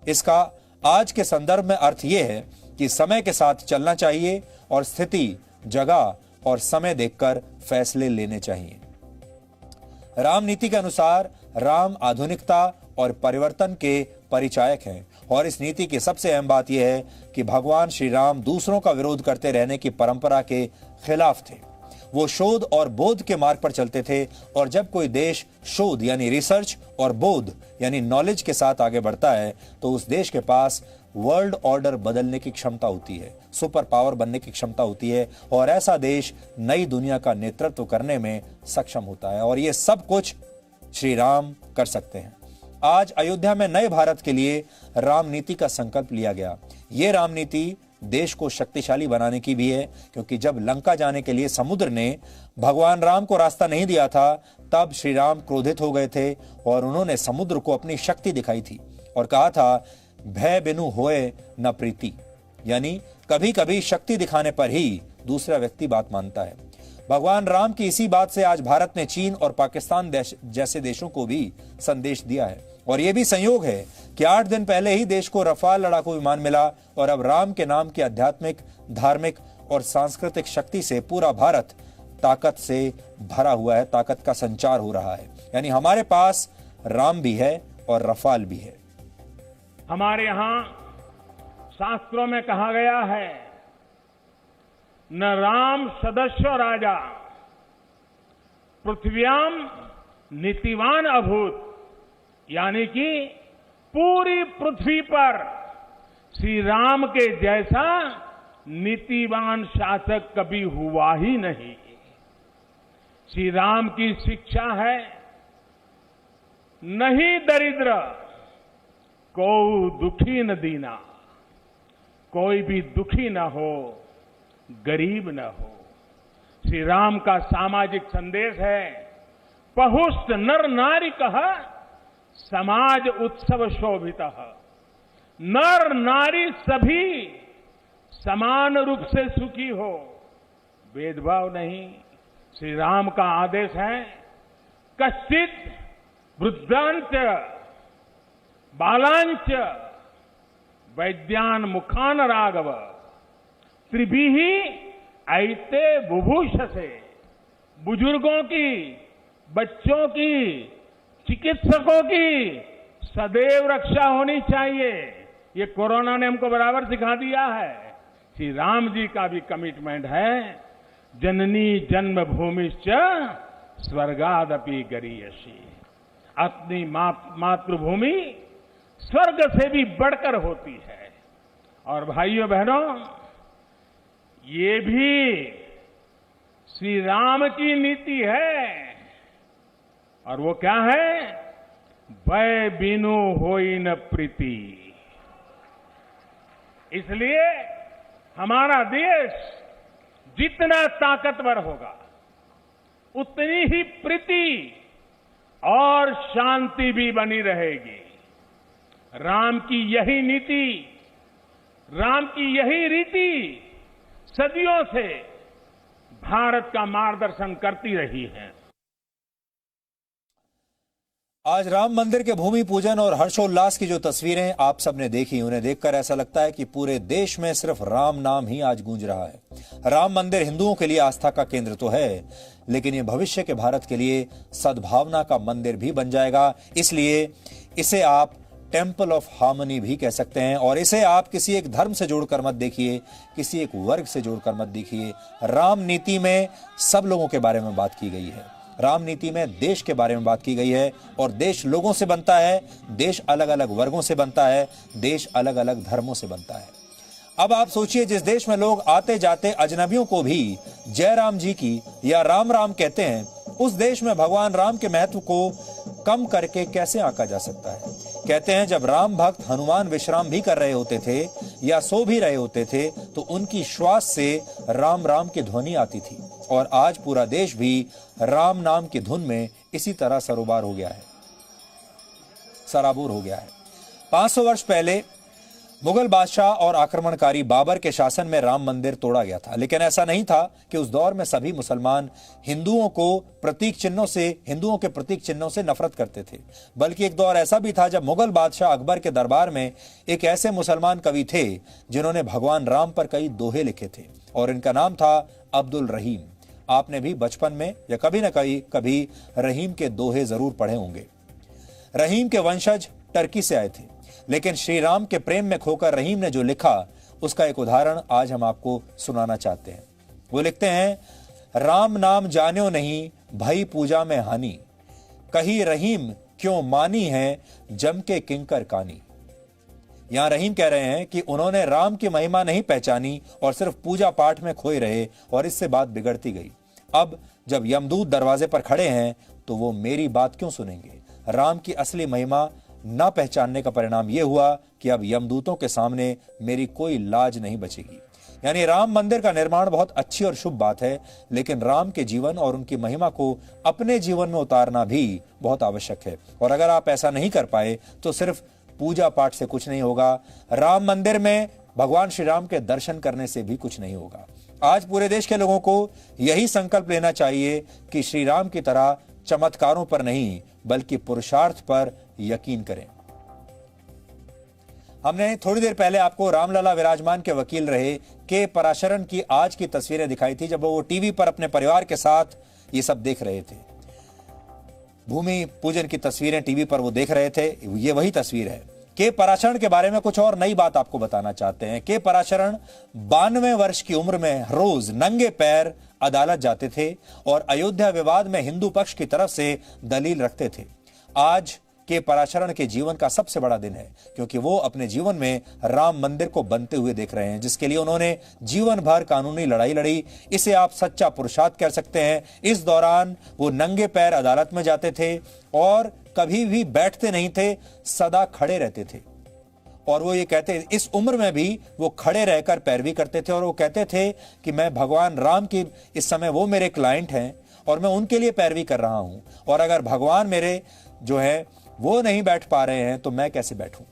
[SPEAKER 1] इसका आज के संदर्भ में अर्थ यह है कि समय के साथ चलना चाहिए और स्थिति, जगह और समय देखकर फैसले लेने चाहिए। राम नीति के अनुसार राम आधुनिकता और परिवर्तन के परिचायक हैं, और इस नीति की सबसे अहम बात यह है कि भगवान श्री राम दूसरों का विरोध करते रहने की परंपरा के खिलाफ थे। वो शोध और बोध के मार्ग पर चलते थे, और जब कोई देश शोध यानी रिसर्च और बोध यानी नॉलेज के साथ आगे बढ़ता है तो उस देश के पास वर्ल्ड ऑर्डर बदलने की क्षमता होती है, सुपर पावर बनने की क्षमता होती है, और ऐसा देश नई दुनिया का नेतृत्व करने में सक्षम होता है। और ये सब कुछ श्री राम कर सकते हैं। आज अयोध्या में नए भारत के लिए राम नीति का संकल्प लिया गया। ये राम नीति देश को शक्तिशाली बनाने की भी है, क्योंकि जब लंका जाने के लिए समुद्र ने भगवान राम को रास्ता नहीं दिया था तब श्री राम क्रोधित हो गए थे और उन्होंने समुद्र को अपनी शक्ति दिखाई थी, और कहा था, भय बिनु होए न प्रीति, यानी कभी कभी शक्ति दिखाने पर ही दूसरा व्यक्ति बात मानता है। भगवान राम की इसी बात से आज भारत ने चीन और पाकिस्तान जैसे देशों को भी संदेश दिया है। और यह भी संयोग है कि 8 दिन पहले ही देश को रफाल लड़ाकू विमान मिला और अब राम के नाम की आध्यात्मिक, धार्मिक और सांस्कृतिक शक्ति से पूरा भारत ताकत से भरा हुआ है, ताकत का संचार हो रहा है। यानी हमारे पास राम भी है और रफाल भी है।
[SPEAKER 4] हमारे यहां शास्त्रों में कहा गया है, न राम सदस्य राजा पृथ्व्याम नीतिवान अभूत, यानी कि पूरी पृथ्वी पर श्री राम के जैसा नीतिवान शासक कभी हुआ ही नहीं। श्री राम की शिक्षा है, नहीं दरिद्र को दुखी न दीना, कोई भी दुखी न हो, गरीब न हो। श्री राम का सामाजिक संदेश है, पहुष्ट नर नारी कह समाज उत्सव शोभित। नर नारी सभी समान रूप से सुखी हो, भेदभाव नहीं। श्री राम का आदेश है, कश्चित वृद्धांच बालांच वैद्यान मुखान राघव त्रिभिही ऐते बुभूष से। बुजुर्गों की, बच्चों की, चिकित्सकों की सदैव रक्षा होनी चाहिए। ये कोरोना ने हमको बराबर सिखा दिया है। श्री राम जी का भी कमिटमेंट है, जननी जन्मभूमिश्च स्वर्गादपि गरीयसी। अपनी मातृभूमि स्वर्ग से भी बढ़कर होती है। और भाइयों बहनों, ये भी श्री राम की नीति है। और वो क्या है? भय बिनु होई न प्रीति। इसलिए हमारा देश जितना ताकतवर होगा, उतनी ही प्रीति और शांति भी बनी रहेगी। राम की यही नीति, राम की यही रीति सदियों से भारत का मार्गदर्शन करती रही है।
[SPEAKER 1] आज राम मंदिर के भूमि पूजन और हर्षोल्लास की जो तस्वीरें आप सबने देखी, उन्हें देखकर ऐसा लगता है कि पूरे देश में सिर्फ राम नाम ही आज गूंज रहा है। राम मंदिर हिंदुओं के लिए आस्था का केंद्र तो है, लेकिन ये भविष्य के भारत के लिए सद्भावना का मंदिर भी बन जाएगा। इसलिए इसे आप टेम्पल ऑफ हार्मनी भी कह सकते हैं। और इसे आप किसी एक धर्म से जोड़कर मत देखिए, किसी एक वर्ग से जोड़कर मत देखिए। राम नीति में सब लोगों के बारे में बात की गई है। राम नीति में देश के बारे में बात की गई है। और देश लोगों से बनता है, देश अलग अलग वर्गों से बनता है, देश अलग अलग धर्मों से बनता है। अब आप सोचिए, जिस देश में लोग आते जाते अजनबियों को भी जय राम जी की या राम राम कहते हैं, उस देश में भगवान राम के महत्व को कम करके कैसे आंका जा सकता है? कहते हैं, जब राम भक्त हनुमान विश्राम भी कर रहे होते थे या सो भी रहे होते थे, तो उनकी श्वास से राम राम की ध्वनि आती थी। और आज पूरा देश भी राम नाम की धुन में इसी तरह सराबोर हो गया है। 500 वर्ष पहले मुगल बादशाह और आक्रमणकारी बाबर के शासन में राम मंदिर तोड़ा गया था। लेकिन ऐसा नहीं था कि उस दौर में सभी मुसलमान हिंदुओं के प्रतीक चिन्हों से नफरत करते थे। बल्कि एक दौर ऐसा भी था जब मुगल बादशाह अकबर के दरबार में एक ऐसे मुसलमान कवि थे जिन्होंने भगवान राम पर कई दोहे लिखे थे, और इनका नाम था अब्दुल रहीम। आपने भी बचपन में या कभी न कभी रहीम के दोहे जरूर पढ़े होंगे। रहीम के वंशज टर्की से आए थे, लेकिन श्री राम के प्रेम में खोकर रहीम ने जो लिखा, उसका एक उदाहरण आज हम आपको सुनाना चाहते हैं। वो लिखते हैं, राम नाम जान्यो नहीं भई पूजा में हानि, कही रहीम क्यों मानी है जम के किंकर कानी। यहां रहीम कह रहे हैं कि उन्होंने राम की महिमा नहीं पहचानी और सिर्फ पूजा पाठ में खोए रहे, और इससे बात बिगड़ती गई। अब जब यमदूत दरवाजे पर खड़े हैं तो वो मेरी बात क्यों सुनेंगे? राम की असली महिमा न पहचानने का परिणाम यह हुआ कि अब यमदूतों के सामने मेरी कोई लाज नहीं बचेगी। यानी राम मंदिर का निर्माण बहुत अच्छी और शुभ बात है, लेकिन राम के जीवन और उनकी महिमा को अपने जीवन में उतारना भी बहुत आवश्यक है। और अगर आप ऐसा नहीं कर पाए तो सिर्फ पूजा पाठ से कुछ नहीं होगा, राम मंदिर में भगवान श्री राम के दर्शन करने से भी कुछ नहीं होगा। आज पूरे देश के लोगों को यही संकल्प लेना चाहिए कि श्री राम की तरह चमत्कारों पर नहीं बल्कि पुरुषार्थ पर यकीन करें। हमने थोड़ी देर पहले आपको रामलला विराजमान के वकील रहे के पराशरन की आज की तस्वीरें दिखाई थी, जब वो टीवी पर अपने परिवार के साथ ये सब देख रहे थे। भूमि पूजन की तस्वीरें टीवी पर वो देख रहे थे, ये वही तस्वीर है। के पराशरण के बारे में कुछ और नई बात आपको बताना चाहते हैं। के पराशरण 92 वर्ष की उम्र में रोज नंगे पैर अदालत जाते थे और अयोध्या विवाद में हिंदू पक्ष की तरफ से दलील रखते थे। आज के पराशरण के जीवन का सबसे बड़ा दिन है, क्योंकि वो अपने जीवन में राम मंदिर को बनते हुए देख रहे हैं, जिसके लिए उन्होंने जीवन भर कानूनी लड़ाई लड़ी। इसे आप सच्चा पुरुषार्थ कह सकते हैं। इस दौरान वो नंगे पैर अदालत में जाते थे और कभी भी बैठते नहीं थे, सदा खड़े रहते थे। और वो ये कहते, इस उम्र में भी वो खड़े रहकर पैरवी करते थे और वो कहते थे कि मैं भगवान राम की, इस समय वो मेरे क्लाइंट हैं और मैं उनके लिए पैरवी कर रहा हूं, और अगर भगवान मेरे जो है वो नहीं बैठ पा रहे हैं तो मैं कैसे बैठूं।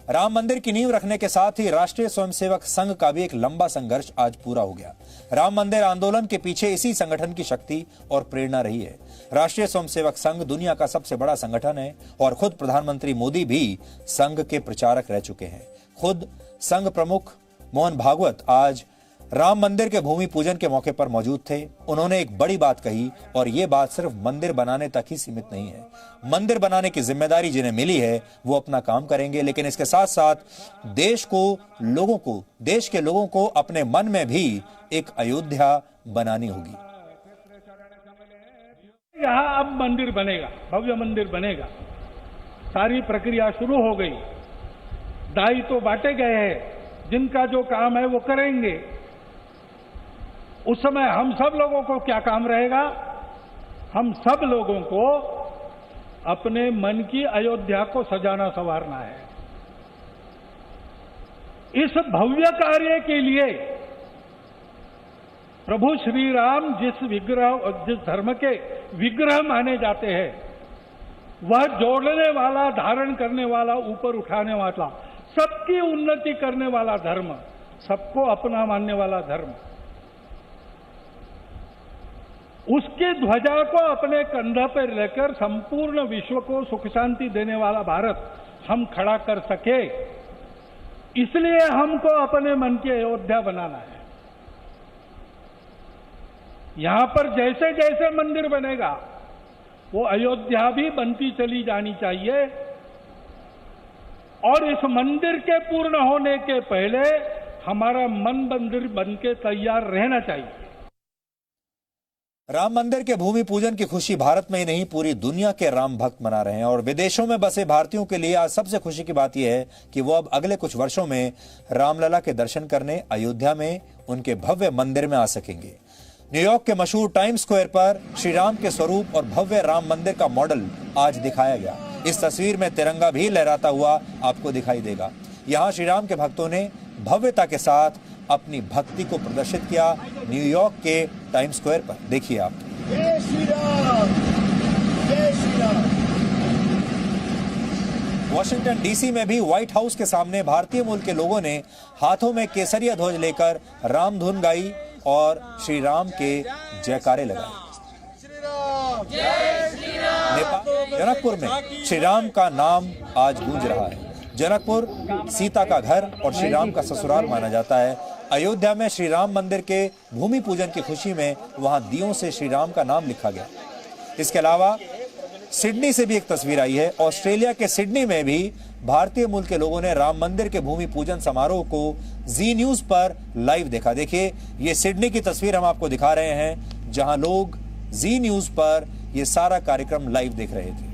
[SPEAKER 1] राम मंदिर की नींव रखने के साथ ही राष्ट्रीय स्वयंसेवक संघ का भी एक लंबा संघर्ष आज पूरा हो गया। राम मंदिर आंदोलन के पीछे इसी संगठन की शक्ति और प्रेरणा रही है। राष्ट्रीय स्वयंसेवक संघ दुनिया का सबसे बड़ा संगठन है और खुद प्रधानमंत्री मोदी भी संघ के प्रचारक रह चुके हैं। खुद संघ प्रमुख मोहन भागवत आज राम मंदिर के भूमि पूजन के मौके पर मौजूद थे। उन्होंने एक बड़ी बात कही, और ये बात सिर्फ मंदिर बनाने तक ही सीमित नहीं है। मंदिर बनाने की जिम्मेदारी जिन्हें मिली है वो अपना काम करेंगे, लेकिन इसके साथ साथ देश के लोगों को अपने मन में भी एक अयोध्या बनानी होगी।
[SPEAKER 5] यहाँ अब मंदिर बनेगा, भव्य मंदिर बनेगा। सारी प्रक्रिया शुरू हो गई, दायित्व तो बांटे गए हैं, जिनका जो काम है वो करेंगे। उस समय हम सब लोगों को क्या काम रहेगा? हम सब लोगों को अपने मन की अयोध्या को सजाना संवारना है। इस भव्य कार्य के लिए प्रभु श्री राम जिस धर्म के विग्रह माने जाते हैं, वह जोड़ने वाला, धारण करने वाला, ऊपर उठाने वाला, सबकी उन्नति करने वाला धर्म, सबको अपना मानने वाला धर्म, उसकी ध्वजा को अपने कंधा पर लेकर संपूर्ण विश्व को सुख शांति देने वाला भारत हम खड़ा कर सके, इसलिए हमको अपने मन की अयोध्या बनाना है। यहां पर जैसे जैसे मंदिर बनेगा वो अयोध्या भी बनती चली जानी चाहिए, और इस मंदिर के पूर्ण होने के पहले हमारा मन मंदिर बनके तैयार रहना चाहिए।
[SPEAKER 1] राम मंदिर के भूमि पूजन की खुशी भारत में ही नहीं पूरी दुनिया के राम भक्त मना रहे हैं, और विदेशों में बसे भारतीयों के लिए आज सबसे खुशी की बात यह है कि वो अब अगले कुछ वर्षों में रामलला के दर्शन करने अयोध्या में उनके भव्य मंदिर में आ सकेंगे। न्यूयॉर्क के मशहूर टाइम्स स्क्वायर पर श्री राम के स्वरूप और भव्य राम मंदिर का मॉडल आज दिखाया गया। इस तस्वीर में तिरंगा भी लहराता हुआ आपको दिखाई देगा। यहाँ श्री राम के भक्तों ने भव्यता के साथ अपनी भक्ति को प्रदर्शित किया न्यूयॉर्क के टाइम्स स्क्वायर पर। देखिए आप।
[SPEAKER 14] जय श्री राम, जय श्री राम।
[SPEAKER 1] वॉशिंगटन डीसी में भी व्हाइट हाउस के सामने भारतीय मूल के लोगों ने हाथों में केसरिया ध्वज लेकर राम धुन गाई और श्री राम के जयकारे लगाए। नेपाल जनकपुर में श्री राम का नाम आज गूंज रहा है। जनकपुर सीता का घर और श्री राम का ससुराल माना जाता है। अयोध्या में श्री राम मंदिर के भूमि पूजन की खुशी में वहां दियों से श्री राम का नाम लिखा गया। इसके अलावा सिडनी से भी एक तस्वीर आई है। ऑस्ट्रेलिया के सिडनी में भी भारतीय मूल के लोगों ने राम मंदिर के भूमि पूजन समारोह को जी न्यूज पर लाइव देखा। देखिए, ये सिडनी की तस्वीर हम आपको दिखा रहे हैं, जहां लोग जी न्यूज पर ये सारा कार्यक्रम लाइव देख रहे थे।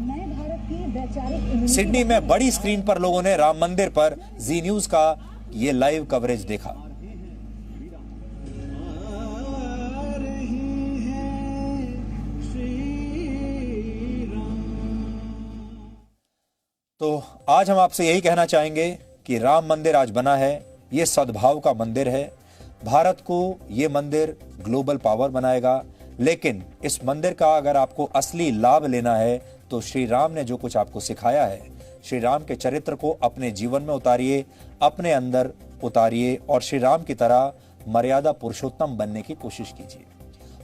[SPEAKER 1] सिडनी में बड़ी स्क्रीन पर लोगों ने राम मंदिर पर जी न्यूज का ये लाइव कवरेज देखा। तो आज हम आपसे यही कहना चाहेंगे कि राम मंदिर आज बना है, ये सद्भाव का मंदिर है। भारत को ये मंदिर ग्लोबल पावर बनाएगा, लेकिन इस मंदिर का अगर आपको असली लाभ लेना है तो श्री राम ने जो कुछ आपको सिखाया है, श्री राम के चरित्र को अपने जीवन में उतारिए, अपने अंदर उतारिए और श्री राम की तरह मर्यादा पुरुषोत्तम बनने की कोशिश कीजिए।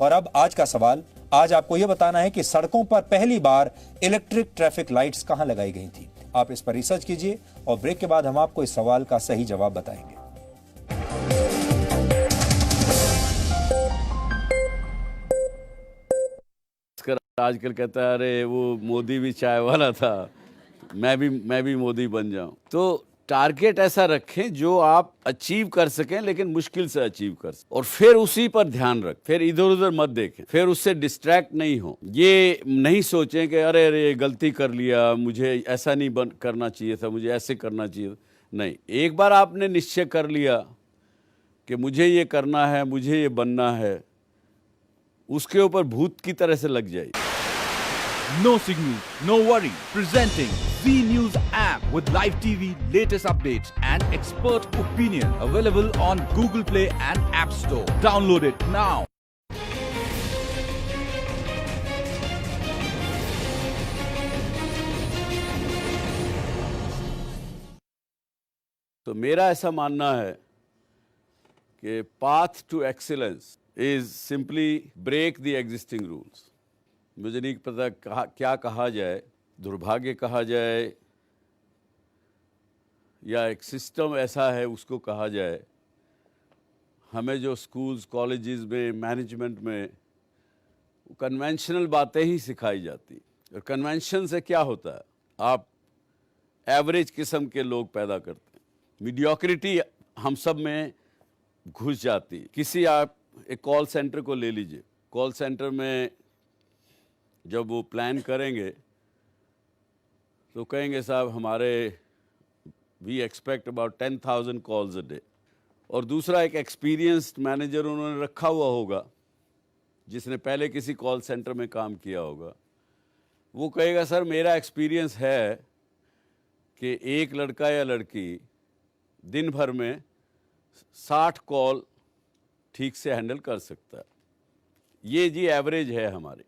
[SPEAKER 1] और अब आज का सवाल, आज आपको यह बताना है कि सड़कों पर पहली बार इलेक्ट्रिक ट्रैफिक लाइट्स कहां लगाई गई थी। आप इस पर रिसर्च कीजिए और ब्रेक के बाद हम आपको इस सवाल का सही जवाब बताएंगे।
[SPEAKER 12] आजकल कहता है अरे वो मोदी भी चाय वाला था, मैं भी मोदी बन जाऊं। तो टारगेट ऐसा रखें जो आप अचीव कर सकें, लेकिन मुश्किल से अचीव कर सकें, और फिर उसी पर ध्यान रखें, फिर इधर उधर मत देखें, फिर उससे डिस्ट्रैक्ट नहीं हो। ये नहीं सोचें कि अरे अरे गलती कर लिया, मुझे ऐसा नहीं करना चाहिए था, मुझे ऐसे करना चाहिए था। नहीं, एक बार आपने निश्चय कर लिया कि मुझे ये करना है, मुझे ये बनना है, उसके ऊपर भूत की तरह से लग जाइए।
[SPEAKER 13] No signal, no worry. Presenting Z News app with live TV, latest updates and expert opinion. Available on Google Play and App Store. Download it now.
[SPEAKER 12] तो मेरा ऐसा मानना है कि path to excellence is simply break the existing rules. मुझे नहीं पता क्या कहा जाए, दुर्भाग्य कहा जाए या एक सिस्टम ऐसा है उसको कहा जाए। हमें जो स्कूल्स कॉलेजेस में मैनेजमेंट में कन्वेंशनल बातें ही सिखाई जाती, और कन्वेंशन से क्या होता है, आप एवरेज किस्म के लोग पैदा करते हैं, मीडियोक्रिटी हम सब में घुस जाती। आप एक कॉल सेंटर को ले लीजिए, कॉल सेंटर में जब वो प्लान करेंगे तो कहेंगे साहब हमारे we expect about 10,000 calls a day, और दूसरा एक एक्सपीरियंस्ड मैनेजर उन्होंने रखा हुआ होगा जिसने पहले किसी कॉल सेंटर में काम किया होगा। वो कहेगा सर मेरा एक्सपीरियंस है कि एक लड़का या लड़की दिन भर में 60 कॉल ठीक से हैंडल कर सकता है, ये जी एवरेज है हमारी।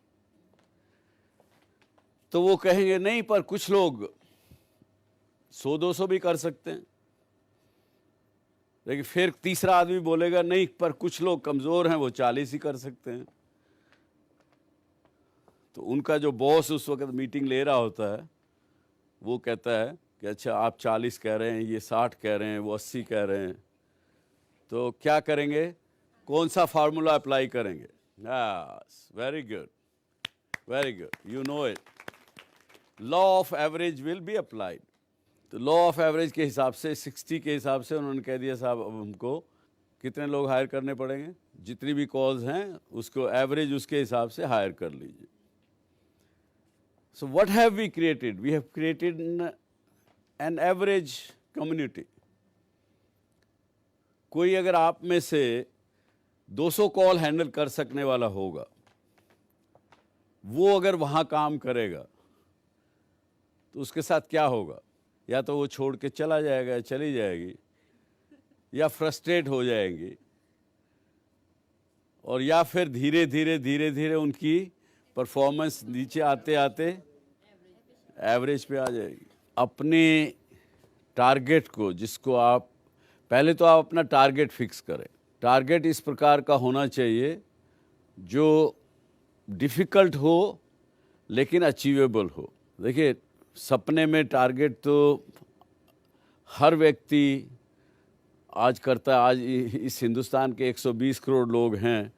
[SPEAKER 12] तो वो कहेंगे नहीं पर कुछ लोग 100-200 भी कर सकते हैं, लेकिन फिर तीसरा आदमी बोलेगा नहीं पर कुछ लोग कमज़ोर हैं, वो 40 ही कर सकते हैं। तो उनका जो बॉस उस वक्त मीटिंग ले रहा होता है वो कहता है कि अच्छा आप 40 कह रहे हैं, ये 60 कह रहे हैं, वो 80 कह रहे हैं, तो क्या करेंगे, कौन सा फार्मूला अप्लाई करेंगे? Very good, very good, you know it. Law of average will be applied. तो लॉ ऑफ एवरेज के हिसाब से 60 के हिसाब से उन्होंने कह दिया साहब अब हमको कितने लोग हायर करने पड़ेंगे, जितनी भी कॉल्स हैं उसको एवरेज उसके हिसाब से हायर कर लीजिए। So what have we created? We have created an average community. कोई अगर आप में से 200 कॉल हैंडल कर सकने वाला होगा, वो अगर वहाँ काम करेगा तो उसके साथ क्या होगा? या तो वो छोड़ के चला जाएगा, चली जाएगी, या फ्रस्ट्रेट हो जाएंगी, और या फिर धीरे धीरे उनकी परफॉर्मेंस नीचे आते आते एवरेज पे आ जाएगी। अपने टारगेट को, जिसको आप पहले तो आप अपना टारगेट फिक्स करें। टारगेट इस प्रकार का होना चाहिए जो डिफ़िकल्ट हो लेकिन अचीवेबल हो। देखिए सपने में टारगेट तो हर व्यक्ति आज करता है। आज इस हिंदुस्तान के 120 करोड़ लोग हैं,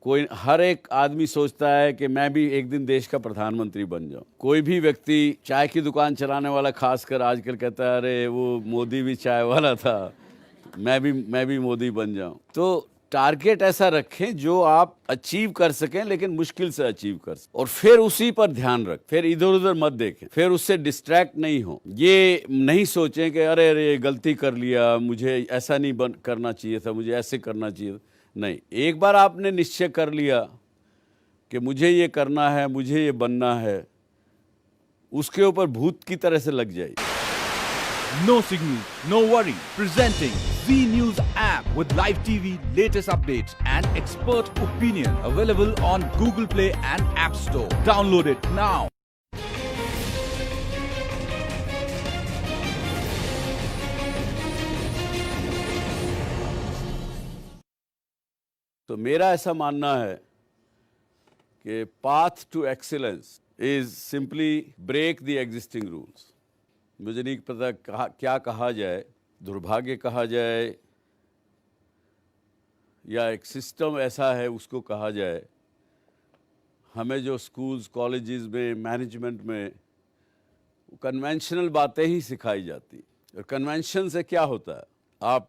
[SPEAKER 12] कोई हर एक आदमी सोचता है कि मैं भी एक दिन देश का प्रधानमंत्री बन जाऊं। कोई भी व्यक्ति, चाय की दुकान चलाने वाला खासकर आजकल कहता है अरे वो मोदी भी चाय वाला था, मैं भी मोदी बन जाऊं। तो टारगेट ऐसा रखें जो आप अचीव कर सकें, लेकिन मुश्किल से अचीव कर सकें, और फिर उसी पर ध्यान रखें, फिर इधर उधर मत देखें, फिर उससे डिस्ट्रैक्ट नहीं हो। ये नहीं सोचें कि अरे अरे गलती कर लिया, मुझे ऐसा नहीं करना चाहिए था, मुझे ऐसे करना चाहिए था। नहीं, एक बार आपने निश्चय कर लिया कि मुझे ये करना है, मुझे ये बनना है, उसके ऊपर भूत की तरह से लग जाइए।
[SPEAKER 13] No signal, no worry. Presenting Z News app with live TV, latest updates and expert opinion. Available on Google Play and App Store. Download it now.
[SPEAKER 12] तो मेरा ऐसा मानना है कि path to excellence is simply break the existing rules. मुझे नहीं पता क्या कहा जाए, दुर्भाग्य कहा जाए या एक सिस्टम ऐसा है उसको कहा जाए। हमें जो स्कूल्स कॉलेजेस में मैनेजमेंट में कन्वेंशनल बातें ही सिखाई जाती, और कन्वेंशन से क्या होता है, आप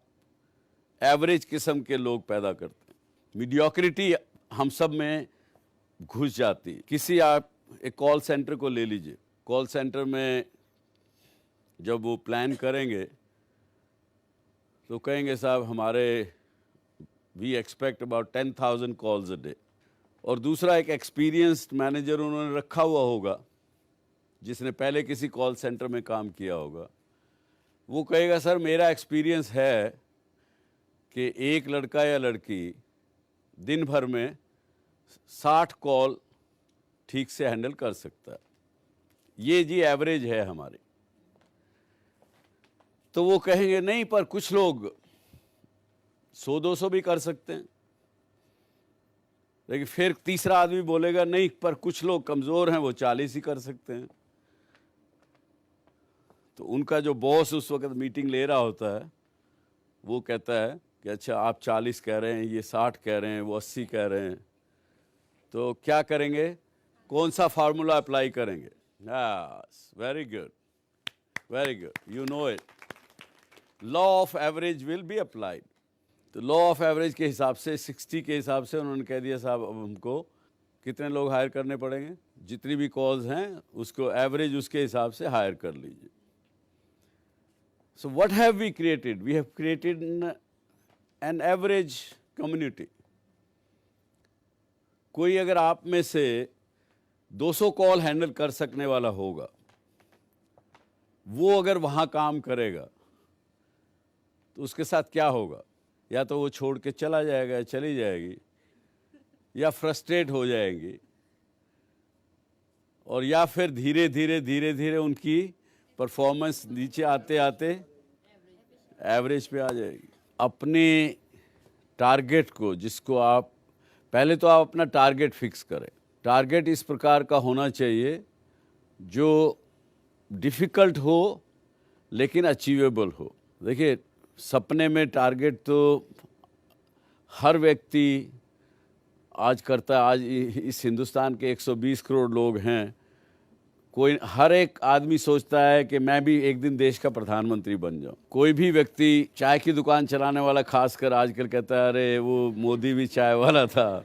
[SPEAKER 12] एवरेज किस्म के लोग पैदा करते हैं, मीडियोक्रिटी हम सब में घुस जाती। किसी आप एक कॉल सेंटर को ले लीजिए, कॉल सेंटर में जब वो प्लान करेंगे तो कहेंगे साहब हमारे we expect about 10,000 calls a day, और दूसरा एक एक्सपीरियंस्ड मैनेजर उन्होंने रखा हुआ होगा जिसने पहले किसी कॉल सेंटर में काम किया होगा। वो कहेगा सर मेरा एक्सपीरियंस है कि एक लड़का या लड़की दिन भर में 60 कॉल ठीक से हैंडल कर सकता है, ये जी एवरेज है हमारी। तो वो कहेंगे नहीं पर कुछ लोग 100-200 भी कर सकते हैं। लेकिन फिर तीसरा आदमी बोलेगा नहीं पर कुछ लोग कमज़ोर हैं वो 40 ही कर सकते हैं। तो उनका जो बॉस उस वक्त मीटिंग ले रहा होता है वो कहता है कि अच्छा आप 40 कह रहे हैं, ये 60 कह रहे हैं, वो 80 कह रहे हैं, तो क्या करेंगे, कौन सा फार्मूला अप्लाई करेंगे? Very good, very good, you know it. Law of average will be applied. तो लॉ ऑफ एवरेज के हिसाब से 60 के हिसाब से उन्होंने कह दिया साहब अब हमको कितने लोग हायर करने पड़ेंगे, जितनी भी कॉल्स हैं उसको एवरेज उसके हिसाब से हायर कर लीजिए। So what have we created? We have created an average community. कोई अगर आप में से 200 कॉल हैंडल कर सकने वाला होगा, वो अगर वहाँ काम करेगा तो उसके साथ क्या होगा? या तो वो छोड़ के चला जाएगा, चली जाएगी, या फ्रस्ट्रेट हो जाएंगी, और या फिर धीरे धीरे धीरे धीरे उनकी परफॉर्मेंस नीचे आते आते एवरेज पे आ जाएगी। अपने टारगेट को, जिसको आप पहले तो आप अपना टारगेट फिक्स करें। टारगेट इस प्रकार का होना चाहिए जो डिफ़िकल्ट हो लेकिन अचीवेबल हो। देखिए सपने में टारगेट तो हर व्यक्ति आज करता है। आज इस हिंदुस्तान के 120 करोड़ लोग हैं, कोई हर एक आदमी सोचता है कि मैं भी एक दिन देश का प्रधानमंत्री बन जाऊं। कोई भी व्यक्ति, चाय की दुकान चलाने वाला खासकर आजकल कहता है अरे वो मोदी भी चाय वाला था,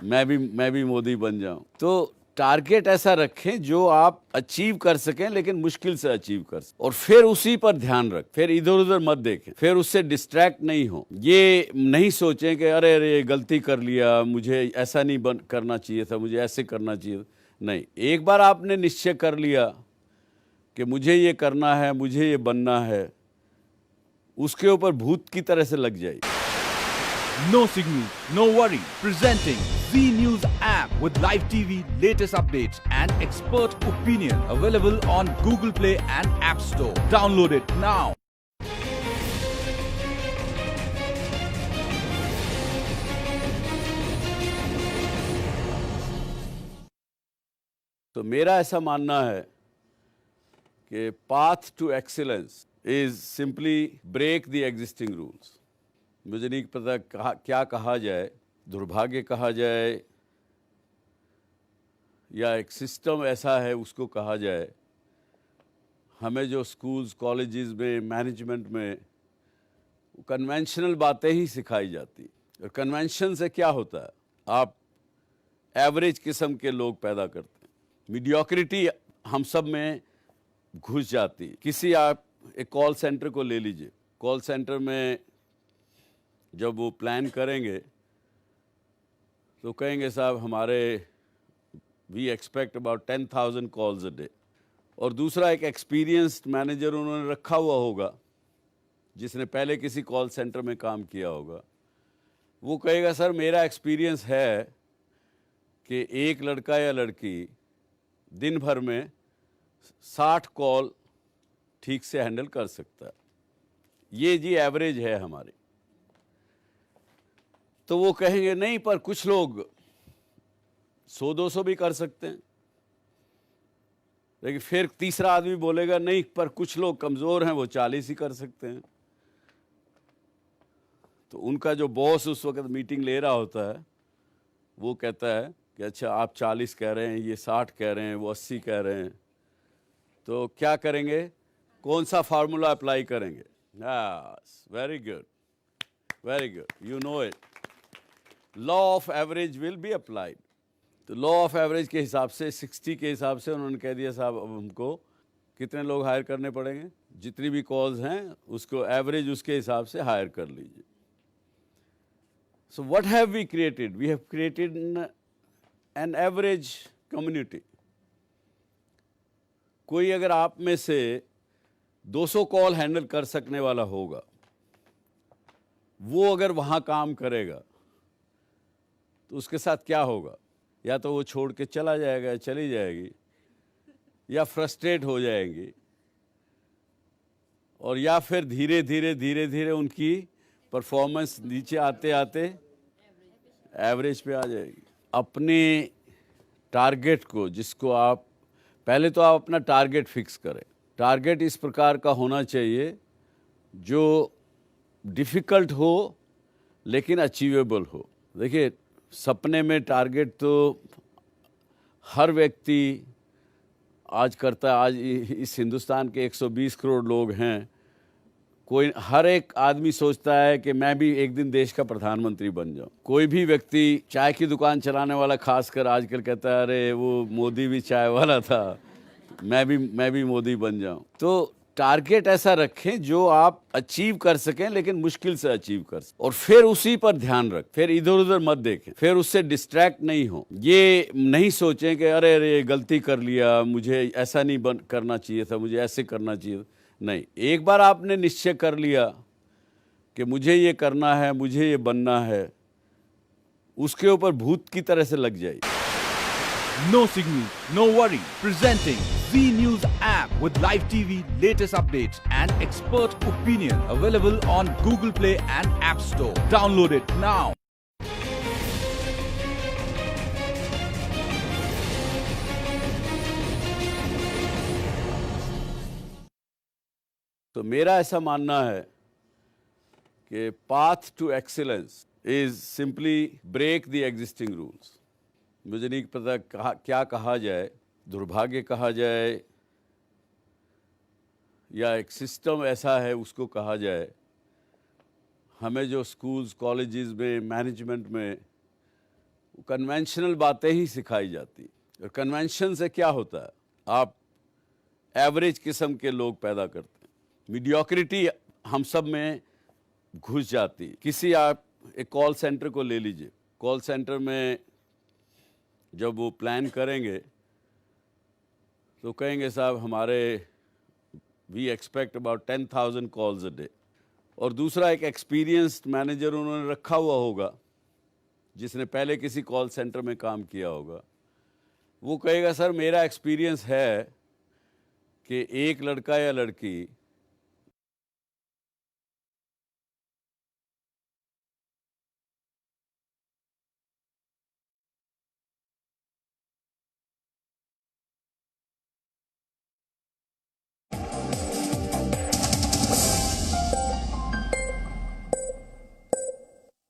[SPEAKER 12] मैं भी मोदी बन जाऊं। तो टारगेट ऐसा रखें जो आप अचीव कर सकें, लेकिन मुश्किल से अचीव कर सकें, और फिर उसी पर ध्यान रखें, फिर इधर उधर मत देखें, फिर उससे डिस्ट्रैक्ट नहीं हो। ये नहीं सोचें कि अरे अरे गलती कर लिया, मुझे ऐसा नहीं करना चाहिए था, मुझे ऐसे करना चाहिए था। नहीं, एक बार आपने निश्चय कर लिया कि मुझे ये करना है, मुझे ये बनना है, उसके ऊपर भूत की तरह से लग जाइए।
[SPEAKER 13] No signal, no worry. Presenting Z News app with live TV, latest updates and expert opinion. Available on Google Play and App Store. Download it now.
[SPEAKER 12] तो मेरा ऐसा मानना है कि path to excellence is simply break the existing rules. मुझे नहीं पता क्या कहा जाए, दुर्भाग्य कहा जाए या एक सिस्टम ऐसा है उसको कहा जाए। हमें जो स्कूल्स कॉलेजेस में मैनेजमेंट में कन्वेंशनल बातें ही सिखाई जाती, और कन्वेंशन से क्या होता है, आप एवरेज किस्म के लोग पैदा करते हैं, मीडियोक्रिटी हम सब में घुस जाती। किसी आप एक कॉल सेंटर को ले लीजिए, कॉल सेंटर में जब वो प्लान करेंगे तो कहेंगे साहब हमारे we expect about 10,000 calls a day, और दूसरा एक एक्सपीरियंस्ड मैनेजर उन्होंने रखा हुआ होगा जिसने पहले किसी कॉल सेंटर में काम किया होगा। वो कहेगा सर मेरा एक्सपीरियंस है कि एक लड़का या लड़की दिन भर में 60 कॉल ठीक से हैंडल कर सकता है, ये जी एवरेज है हमारी। तो वो कहेंगे नहीं, पर कुछ लोग 100-200 भी कर सकते हैं। लेकिन फिर तीसरा आदमी बोलेगा नहीं, पर कुछ लोग कमज़ोर हैं, वो 40 ही कर सकते हैं। तो उनका जो बॉस उस वक्त मीटिंग ले रहा होता है, वो कहता है कि अच्छा आप 40 कह रहे हैं, ये 60 कह रहे हैं, वो 80 कह रहे हैं, तो क्या करेंगे, कौन सा फार्मूला अप्लाई करेंगे? Very good, very good, you know it. Law of average will be applied. तो लॉ ऑफ एवरेज के हिसाब से 60 के हिसाब से उन्होंने कह दिया साहब अब हमको कितने लोग हायर करने पड़ेंगे, जितनी भी कॉल्स हैं उसको एवरेज उसके हिसाब से हायर कर लीजिए। So what have we created? We have created an average community. कोई अगर आप में से 200 कॉल हैंडल कर सकने वाला होगा, वो अगर वहाँ काम करेगा तो उसके साथ क्या होगा? या तो वो छोड़ के चला जाएगा, चली जाएगी, या फ्रस्ट्रेट हो जाएंगी, और या फिर धीरे धीरे धीरे धीरे उनकी परफॉर्मेंस नीचे आते आते एवरेज पे आ जाएगी। अपने टारगेट को, जिसको आप पहले तो आप अपना टारगेट फिक्स करें। टारगेट इस प्रकार का होना चाहिए जो डिफ़िकल्ट हो लेकिन अचीवेबल हो। देखिए, सपने में टारगेट तो हर व्यक्ति आज करता है। आज इस हिंदुस्तान के 120 करोड़ लोग हैं, कोई हर एक आदमी सोचता है कि मैं भी एक दिन देश का प्रधानमंत्री बन जाऊं। कोई भी व्यक्ति, चाय की दुकान चलाने वाला खासकर आजकल कहता है अरे वो मोदी भी चाय वाला था, मैं भी मोदी बन जाऊं। तो टारगेट ऐसा रखें जो आप अचीव कर सकें, लेकिन मुश्किल से अचीव कर सकें, और फिर उसी पर ध्यान रखें। फिर इधर उधर मत देखें, फिर उससे डिस्ट्रैक्ट नहीं हो। ये नहीं सोचें कि अरे अरे गलती कर लिया, मुझे ऐसा नहीं करना चाहिए था, मुझे ऐसे करना चाहिए था। नहीं, एक बार आपने निश्चय कर लिया कि मुझे ये करना है, मुझे ये बनना है, उसके ऊपर भूत की तरह से लग जाइए।
[SPEAKER 13] No signal, no worry. Presenting Z News app with live TV, latest updates and expert opinion. Available on Google Play and App Store. Download it now.
[SPEAKER 12] तो मेरा ऐसा मानना है कि path to excellence is simply break the existing rules. मुझे नहीं पता क्या कहा जाए, दुर्भाग्य कहा जाए या एक सिस्टम ऐसा है उसको कहा जाए। हमें जो स्कूल्स कॉलेजेस में मैनेजमेंट में कन्वेंशनल बातें ही सिखाई जाती, और कन्वेंशन से क्या होता है, आप एवरेज किस्म के लोग पैदा करते हैं। मीडियोक्रिटी हम सब में घुस जाती। किसी आप एक कॉल सेंटर को ले लीजिए, कॉल सेंटर में जब वो प्लान करेंगे तो कहेंगे साहब हमारे we expect about 10,000 calls a day. और दूसरा एक एक्सपीरियंस्ड मैनेजर उन्होंने रखा हुआ होगा जिसने पहले किसी कॉल सेंटर में काम किया होगा, वो कहेगा सर मेरा एक्सपीरियंस है कि एक लड़का या लड़की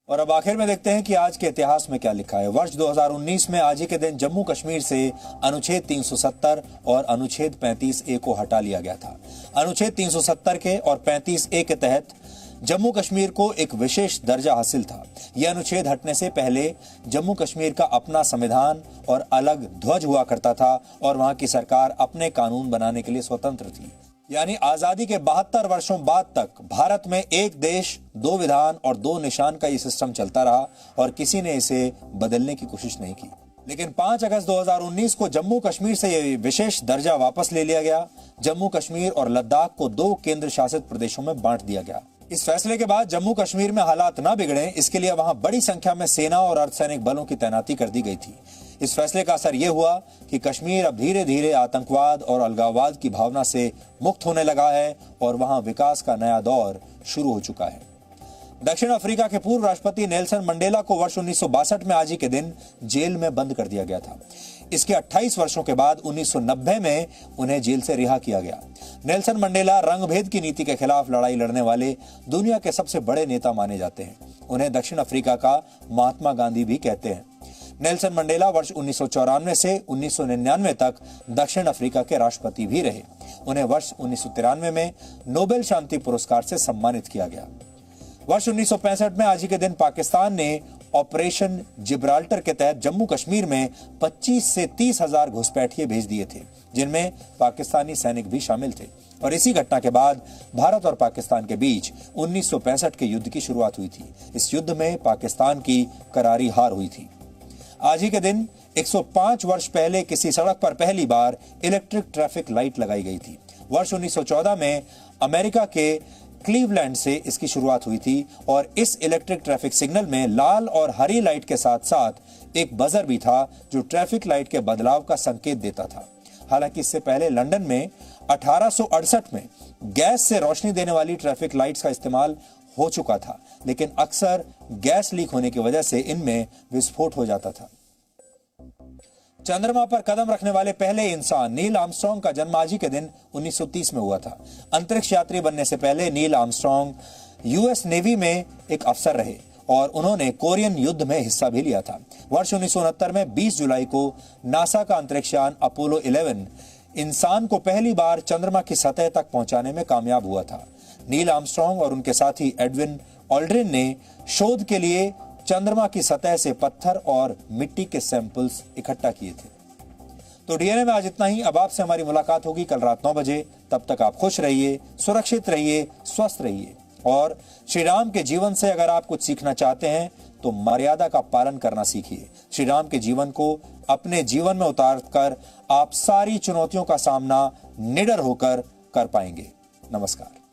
[SPEAKER 1] और अब आखिर में देखते हैं कि आज के इतिहास में क्या लिखा है। वर्ष 2019 में आज ही के दिन जम्मू कश्मीर से अनुच्छेद 370 और अनुच्छेद 35A को हटा लिया गया था। अनुच्छेद 370 के और 35A के तहत जम्मू कश्मीर को एक विशेष दर्जा हासिल था। यह अनुच्छेद हटने से पहले जम्मू कश्मीर का अपना संविधान और अलग ध्वज हुआ करता था और वहां की सरकार अपने कानून बनाने के लिए स्वतंत्र थी। यानी आजादी के 72 वर्षों बाद तक भारत में एक देश, दो विधान और दो निशान का ये सिस्टम चलता रहा और किसी ने इसे बदलने की कोशिश नहीं की। लेकिन 5 अगस्त 2019 को जम्मू कश्मीर से ये विशेष दर्जा वापस ले लिया गया। जम्मू कश्मीर और लद्दाख को 2 केंद्र शासित प्रदेशों में बांट दिया गया। इस फैसले के बाद जम्मू कश्मीर में हालात न बिगड़े, इसके लिए वहां बड़ी संख्या में सेना और अर्धसैनिक बलों की तैनाती कर दी गई थी। इस फैसले का असर यह हुआ कि कश्मीर अब धीरे धीरे आतंकवाद और अलगाववाद की भावना से मुक्त होने लगा है और वहां विकास का नया दौर शुरू हो चुका है। दक्षिण अफ्रीका के पूर्व राष्ट्रपति नेल्सन मंडेला को वर्ष 1962 में आज ही के दिन जेल में बंद कर दिया गया था। इसके 28 वर्षों के बाद 1990 में उन्हें जेल से रिहा किया गया। नेल्सन मंडेला रंगभेद की नीति के खिलाफ लड़ाई लड़ने वाले दुनिया के सबसे बड़े नेता माने जाते हैं। उन्हें दक्षिण अफ्रीका का महात्मा गांधी भी कहते हैं। नेल्सन मंडेला वर्ष 1994 से 1999 तक दक्षिण अफ्रीका के राष्ट्रपति भी रहे। उन्हें वर्ष 1993 में नोबेल शांति पुरस्कार से सम्मानित किया गया। वर्ष 1965 में आज ही के दिन पाकिस्तान ने ऑपरेशन जिब्राल्टर के तहत जम्मू कश्मीर में 25 से 30 हजार घुसपैठिए भेज दिए थे, जिनमें पाकिस्तानी सैनिक भी शामिल थे। और इसी घटना के बाद भारत और पाकिस्तान के बीच 1965 के युद्ध की शुरुआत हुई थी। इस युद्ध में पाकिस्तान की करारी हार हुई थी। आज ही के दिन 105 वर्ष पहले किसी सड़क पर पहली बार इलेक्ट्रिक ट्रैफिक लाइट लगाई गई थी। वर्ष 1914 में अमेरिका के क्लीवलैंड से इसकी शुरुआत हुई थी और इस इलेक्ट्रिक ट्रैफिक सिग्नल में लाल और हरी लाइट के साथ साथ एक बजर भी था जो ट्रैफिक लाइट के बदलाव का संकेत देता था। हालांकि इससे पहले लंदन में 1868 में गैस से रोशनी देने वाली ट्रैफिक लाइट्स का इस्तेमाल हो चुका था, लेकिन अक्सर गैस लीक होने की वजह से इनमें विस्फोट हो जाता था। चंद्रमा पर कदम रखने वाले पहले इंसान नील आर्मस्ट्रांग का जन्म आज ही के दिन 1930 में हुआ था। अंतरिक्ष यात्री बनने से पहले नील आर्मस्ट्रांग यूएस नेवी में एक अफसर रहे और उन्होंने कोरियन युद्ध में हिस्सा भी लिया था। वर्ष 1969 में 20 जुलाई को नासा का अंतरिक्षयान अपोलो 11 इंसान को पहली बार चंद्रमा की सतह तक पहुंचाने में कामयाब हुआ था। नील आर्मस्ट्रांग और उनके साथी एडविन ऑल्ड्रिन ने शोध के लिए चंद्रमा की सतह से पत्थर और मिट्टी के सैंपल्स इकट्ठा किए थे। तो डीएनए में आज इतना ही। अब आपसे हमारी मुलाकात होगी कल रात 9 बजे। तब तक आप खुश रहिए, सुरक्षित रहिए, स्वस्थ रहिए। और श्री राम के जीवन से अगर आप कुछ सीखना चाहते हैं तो मर्यादा का पालन करना सीखिए। श्री राम के जीवन को अपने जीवन में उतारकर आप सारी चुनौतियों का सामना निडर होकर कर पाएंगे। नमस्कार।